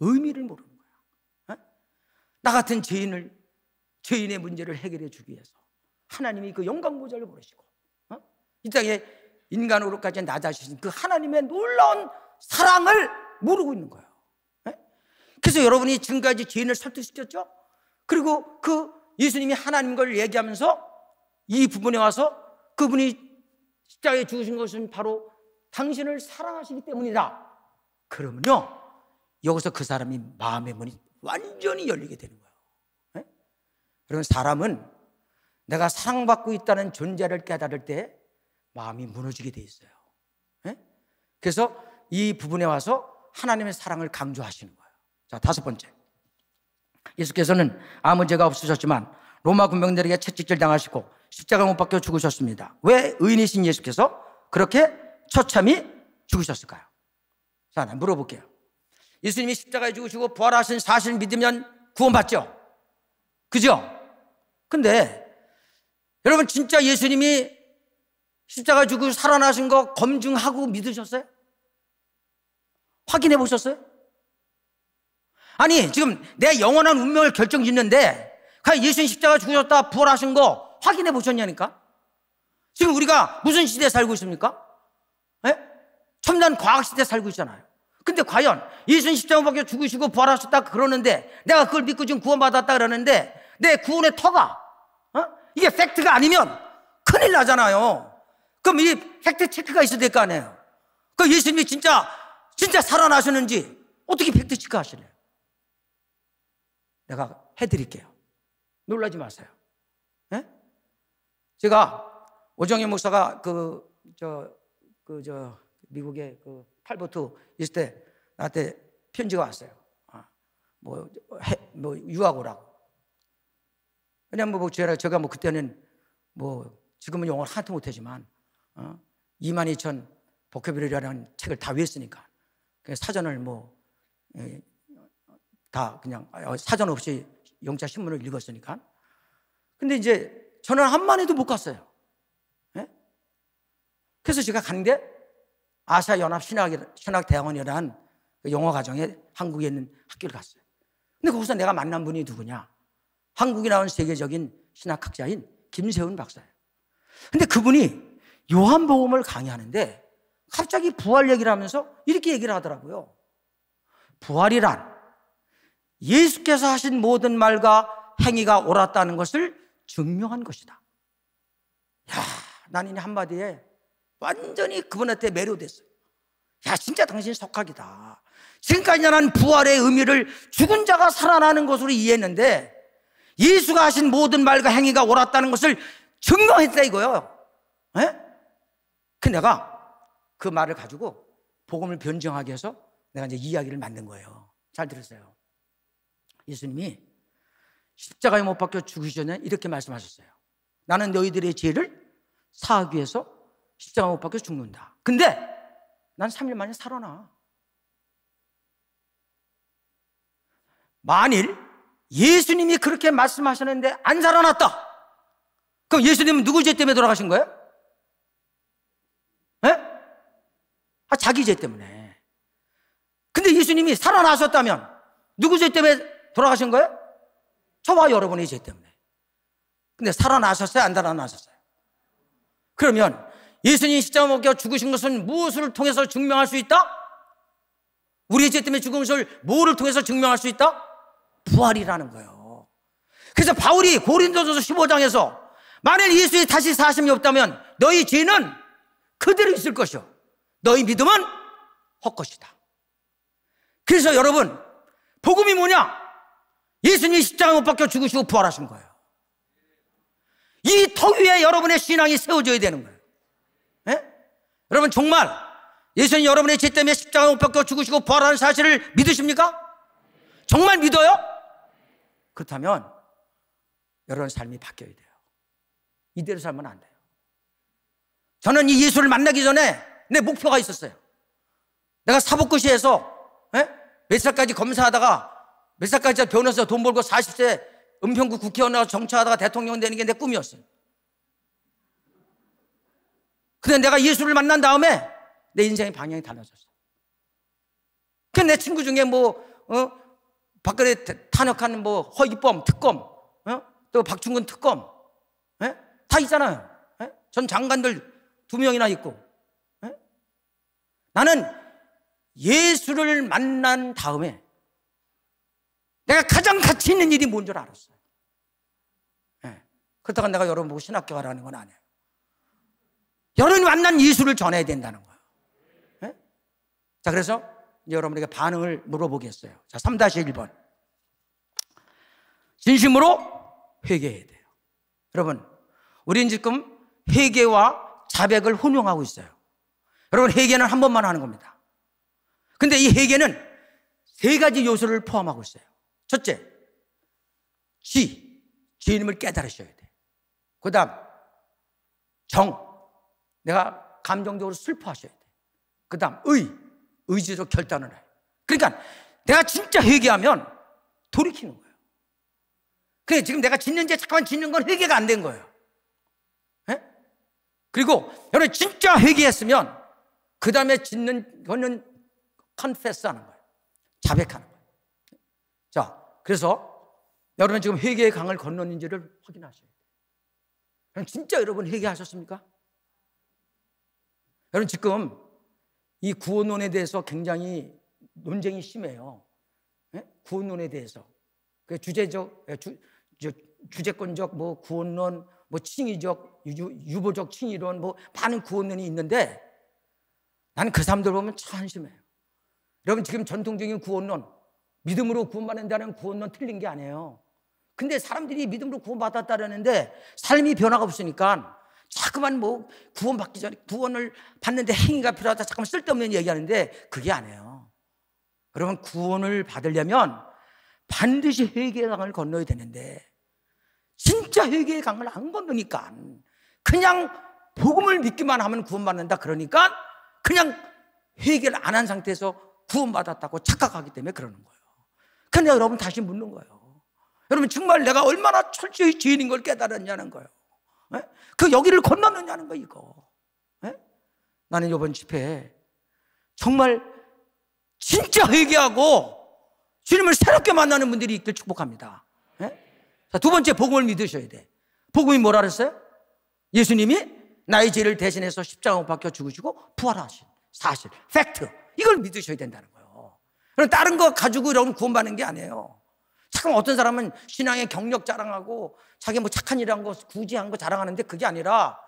Speaker 1: 의미를 모르는 거야. 나 같은 죄인의 문제를 해결해 주기 위해서 하나님이 그 영광 보좌를 보내시고 이 땅에 인간으로까지 낮아지신 그 하나님의 놀라운 사랑을 모르고 있는 거예요. 그래서 여러분이 지금까지 죄인을 설득시켰죠? 그리고 그 예수님이 하나님 걸 얘기하면서 이 부분에 와서 그분이 십자가에 죽으신 것은 바로 당신을 사랑하시기 때문이다. 그러면요, 여기서 그 사람이 마음의 문이 완전히 열리게 되는 거예요. 여러분, 사람은 내가 사랑받고 있다는 존재를 깨달을 때 마음이 무너지게 돼 있어요. 그래서 이 부분에 와서 하나님의 사랑을 강조하시는 거예요. 자, 다섯 번째. 예수께서는 아무 죄가 없으셨지만 로마 군병들에게 채찍질 당하시고 십자가 못 박혀 죽으셨습니다. 왜 의인이신 예수께서 그렇게 처참히 죽으셨을까요? 자, 나 물어볼게요. 예수님이 십자가에 죽으시고 부활하신 사실을 믿으면 구원받죠? 그죠? 근데 여러분 진짜 예수님이 십자가 죽고 살아나신 거 검증하고 믿으셨어요? 확인해 보셨어요? 아니 지금 내 영원한 운명을 결정짓는데 과연 예수님 십자가 죽으셨다 부활하신 거 확인해 보셨냐니까? 지금 우리가 무슨 시대에 살고 있습니까? 네? 첨단 과학시대에 살고 있잖아요. 근데 과연 예수님 십자가 밖에 죽으시고 부활하셨다 그러는데, 내가 그걸 믿고 지금 구원받았다 그러는데 내 구원의 터가 이게 팩트가 아니면 큰일 나잖아요. 그럼 이 팩트 체크가 있어야 될 거 아니에요. 그 예수님이 진짜 살아나셨는지 어떻게 팩트 체크 하시래요? 내가 해드릴게요. 놀라지 마세요. 네? 제가 오정현 목사가 미국의 탈버트 있을 때 나한테 편지가 왔어요. 유학 오라고. 왜냐면 제가 그때는 지금은 영어를 하나도 못하지만 22,000 보케블러리라는 책을 다 외웠으니까 사전을 다 그냥 사전 없이 영자 신문을 읽었으니까. 근데 이제 저는 한마디도 못 갔어요. 네? 그래서 제가 갔는데 아시아연합 신학대학원이라는 영어 과정에 한국에 있는 학교를 갔어요. 근데 거기서 내가 만난 분이 누구냐? 한국에 나온 세계적인 신학학자인 김세훈 박사예요. 근데 그분이 요한복음을 강의하는데 갑자기 부활 얘기를 하면서 이렇게 얘기를 하더라고요. 부활이란 예수께서 하신 모든 말과 행위가 옳았다는 것을 증명한 것이다. 야, 나는 이 한마디에 완전히 그분한테 매료됐어요. 야, 진짜 당신 석학이다. 지금까지 나는 부활의 의미를 죽은 자가 살아나는 것으로 이해했는데 예수가 하신 모든 말과 행위가 옳았다는 것을 증명했다 이거예요. 그 내가 그 말을 가지고 복음을 변증하게 해서 내가 이제 이야기를 만든 거예요. 잘 들으세요. 예수님이 십자가에 못 박혀 죽으시기 전에 이렇게 말씀하셨어요. 나는 너희들의 죄를 사하기 위해서 십자가에 못 박혀 죽는다. 근데 난 3일 만에 살아나. 만일 예수님이 그렇게 말씀하셨는데 안 살아났다, 그럼 예수님은 누구 죄 때문에 돌아가신 거예요? 자기 죄 때문에. 근데 예수님이 살아나셨다면 누구 죄 때문에 돌아가신 거예요? 저와 여러분의 죄 때문에. 근데 살아나셨어요? 안 살아나셨어요? 그러면 예수님이 십자가 못 박혀 죽으신 것은 무엇을 통해서 증명할 수 있다? 우리의 죄 때문에 죽은 것을 뭐를 통해서 증명할 수 있다? 부활이라는 거예요. 그래서 바울이 고린도전서 15장에서 만일 예수의 다시 사심이 없다면 너희 죄는 그대로 있을 것이요 너희 믿음은 헛것이다. 그래서 여러분, 복음이 뭐냐? 예수님이 십자가에 못 박혀 죽으시고 부활하신 거예요. 이 터 위에 여러분의 신앙이 세워져야 되는 거예요. 여러분, 정말 예수님 여러분의 죄 때문에 십자가에 못 박혀 죽으시고 부활하는 사실을 믿으십니까? 정말 믿어요? 그렇다면 여러분 삶이 바뀌어야 돼요. 이대로 살면 안 돼요. 저는 이 예수를 만나기 전에 내 목표가 있었어요. 내가 사법고시에서 몇 살까지 검사하다가 몇 살까지 변호사 돈 벌고 40세 은평구 국회의원 나와서 정치하다가 대통령 되는 게 내 꿈이었어요. 근데 내가 예수를 만난 다음에 내 인생의 방향이 달라졌어. 그 내 친구 중에 박근혜 탄핵한 허위범 특검, 또 박충근 특검, 다 있잖아요. 전 장관들 2명이나 있고. 나는 예수를 만난 다음에 내가 가장 가치 있는 일이 뭔 줄 알았어요. 그렇다고 내가 여러분 보고 신학교 가라는 건 아니에요. 여러분이 만난 예수를 전해야 된다는 거예요. 자, 그래서 이제 여러분에게 반응을 물어보겠어요. 자, 3-1번. 진심으로 회개해야 돼요. 여러분, 우리는 지금 회개와 자백을 혼용하고 있어요. 여러분, 회개는 한 번만 하는 겁니다. 근데 이 회개는 3가지 요소를 포함하고 있어요. 첫째, 죄인임을 깨달으셔야 돼요. 그 다음, 내가 감정적으로 슬퍼하셔야 돼요. 그 다음, 의지로 결단을 해요. 그러니까 내가 진짜 회개하면 돌이키는 거예요. 그래, 지금 내가 짓는 죄 잠깐만 짓는 건 회개가 안 된 거예요. 그리고 여러분 진짜 회개했으면 그 다음에 짓는 거는 confess 하는 거예요. 자백하는 거예요. 자, 그래서 여러분 지금 회개의 강을 건넜는지를 확인하셔야 돼요. 진짜 여러분 회개하셨습니까? 여러분 지금 이 구원론에 대해서 굉장히 논쟁이 심해요. 예? 구원론에 대해서. 그 주제권적 뭐 구원론, 뭐 칭의적, 유보적 칭의론, 뭐 많은 구원론이 있는데 나는 그 사람들 보면 참 한심해요. 여러분, 지금 전통적인 구원론, 믿음으로 구원받는다는 구원론 틀린 게 아니에요. 근데 사람들이 믿음으로 구원받았다라는데 삶이 변화가 없으니까 자꾸만 뭐 구원받기 전에 구원을 받는데 행위가 필요하다 자꾸만 쓸데없는 얘기하는데 그게 아니에요. 여러분, 구원을 받으려면 반드시 회개의 강을 건너야 되는데 진짜 회개의 강을 안 건너니까 그냥 복음을 믿기만 하면 구원받는다 그러니까 그냥 회개를 안 한 상태에서 구원받았다고 착각하기 때문에 그러는 거예요. 근데 여러분 다시 묻는 거예요. 여러분, 정말 내가 얼마나 철저히 죄인인 걸 깨달았냐는 거예요. 에? 그 여기를 건너느냐는 거 이거. 에? 나는 이번 집회에 정말 진짜 회개하고 주님을 새롭게 만나는 분들이 있길 축복합니다. 에? 자, 두 번째, 복음을 믿으셔야 돼. 복음이 뭐라 그랬어요? 예수님이 나의 죄를 대신해서 십자가 못 박혀 죽으시고 부활하신 사실, 팩트, 이걸 믿으셔야 된다는 거예요. 그럼 다른 거 가지고 여러분 구원받는 게 아니에요. 잠깐 어떤 사람은 신앙의 경력 자랑하고 자기 뭐 착한 일 한 거, 굳이 한 거 자랑하는데 그게 아니라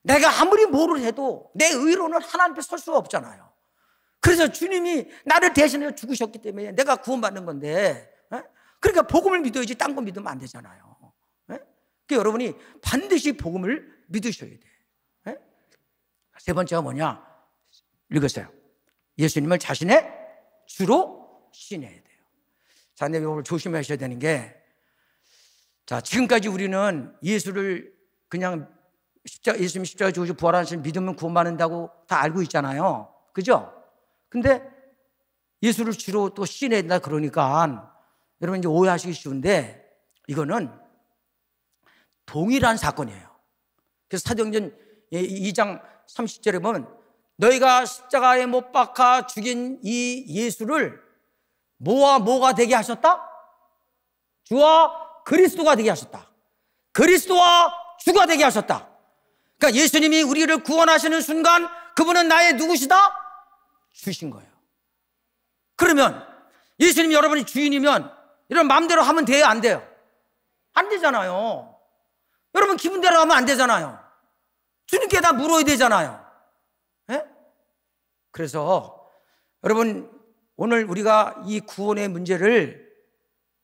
Speaker 1: 내가 아무리 뭐를 해도 내 의로는 하나님 앞에 설 수가 없잖아요. 그래서 주님이 나를 대신해서 죽으셨기 때문에 내가 구원받는 건데, 그러니까 복음을 믿어야지 딴 거 믿으면 안 되잖아요. 그러니까 여러분이 반드시 복음을 믿으셔야 돼. 세 번째가 뭐냐? 읽었어요. 예수님을 자신의 주로 신해야 돼요. 자, 근데 이걸 조심하셔야 되는 게, 자, 지금까지 우리는 예수를 그냥 예수님 십자가 죽으시고 부활하신 믿으면 구원받는다고 다 알고 있잖아요. 그죠? 근데 예수를 주로 또 신해야 된다 그러니까 여러분 이제 오해하시기 쉬운데 이거는 동일한 사건이에요. 그래서 사도행전 2장 30절에 보면 너희가 십자가에 못 박아 죽인 이 예수를 뭐와 뭐가 되게 하셨다? 주와 그리스도가 되게 하셨다. 그리스도와 주가 되게 하셨다. 그러니까 예수님이 우리를 구원하시는 순간 그분은 나의 누구시다? 주신 거예요. 그러면 예수님이 여러분이 주인이면 이런 마음대로 하면 돼요? 안 돼요? 안 되잖아요. 여러분 기분대로 하면 안 되잖아요. 주님께 다 물어야 되잖아요. 예? 그래서 여러분 오늘 우리가 이 구원의 문제를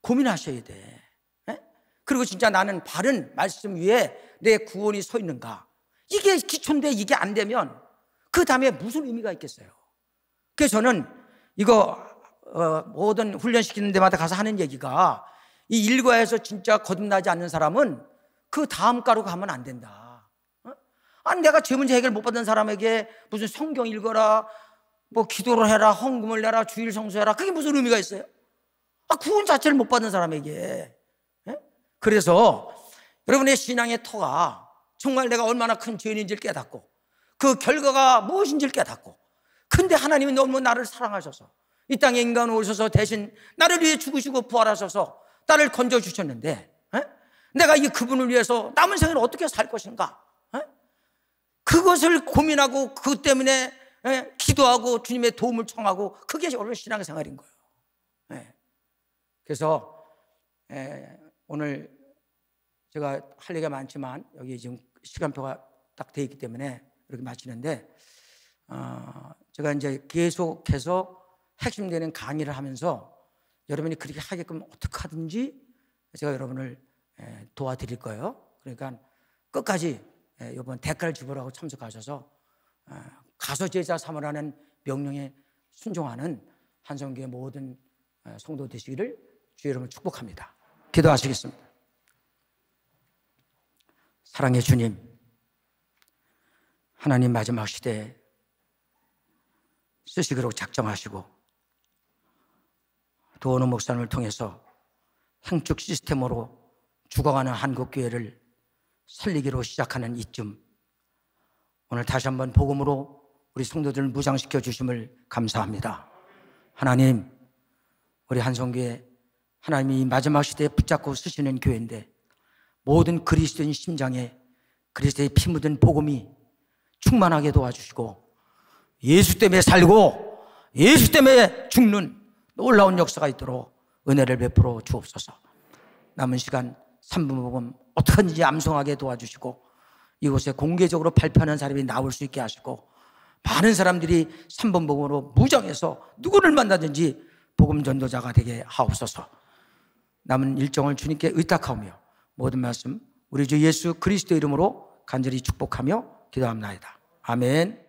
Speaker 1: 고민하셔야 돼. 예? 그리고 진짜 나는 바른 말씀 위에 내 구원이 서 있는가? 이게 기초인데 이게 안 되면 그 다음에 무슨 의미가 있겠어요? 그래서 저는 이거 모든 훈련시키는 데마다 가서 하는 얘기가 이 일과에서 진짜 거듭나지 않는 사람은 그 다음 가로 가면 안 된다. 아니 내가 죄 문제 해결 못 받은 사람에게 무슨 성경 읽어라, 뭐 기도를 해라, 헌금을 내라, 주일 성수해라, 그게 무슨 의미가 있어요? 구원 자체를 못 받은 사람에게. 그래서 여러분의 신앙의 터가 정말 내가 얼마나 큰 죄인인지를 깨닫고 그 결과가 무엇인지를 깨닫고, 근데 하나님이 너무 나를 사랑하셔서 이 땅에 인간으로 오셔서 대신 나를 위해 죽으시고 부활하셔서 나를 건져주셨는데 내가 이 그분을 위해서 남은 생을 어떻게 살 것인가, 그것을 고민하고 그 때문에 기도하고 주님의 도움을 청하고, 그게 여러분 신앙생활인 거예요. 그래서 오늘 제가 할 얘기가 많지만 여기 지금 시간표가 딱 돼 있기 때문에 이렇게 마치는데, 제가 이제 계속해서 핵심되는 강의를 하면서 여러분이 그렇게 하게끔 어떻게 하든지 제가 여러분을 도와드릴 거예요. 그러니까 끝까지 이번 대가를 지불하고 참석하셔서 가서 제자 삼으라는 명령에 순종하는 한성교회 모든 성도 되시기를 주의 이름으로 축복합니다. 기도하시겠습니다. 사랑의 주님, 하나님 마지막 시대에 쓰시기로 작정하시고 도원호 목사님을 통해서 행축 시스템으로 죽어가는 한국교회를 살리기로 시작하는 이쯤, 오늘 다시 한번 복음으로 우리 성도들을 무장시켜 주심을 감사합니다. 하나님, 우리 한성교회 하나님이 마지막 시대에 붙잡고 쓰시는 교회인데 모든 그리스도인 심장에 그리스도의 피 묻은 복음이 충만하게 도와주시고 예수 때문에 살고 예수 때문에 죽는 놀라운 역사가 있도록 은혜를 베풀어 주옵소서. 남은 시간 3분 복음 어떻게든지 암송하게 도와주시고 이곳에 공개적으로 발표하는 사람이 나올 수 있게 하시고 많은 사람들이 3분 복음으로 무장해서 누구를 만나든지 복음 전도자가 되게 하옵소서. 남은 일정을 주님께 의탁하며 모든 말씀 우리 주 예수 그리스도 이름으로 간절히 축복하며 기도합니다. 아멘.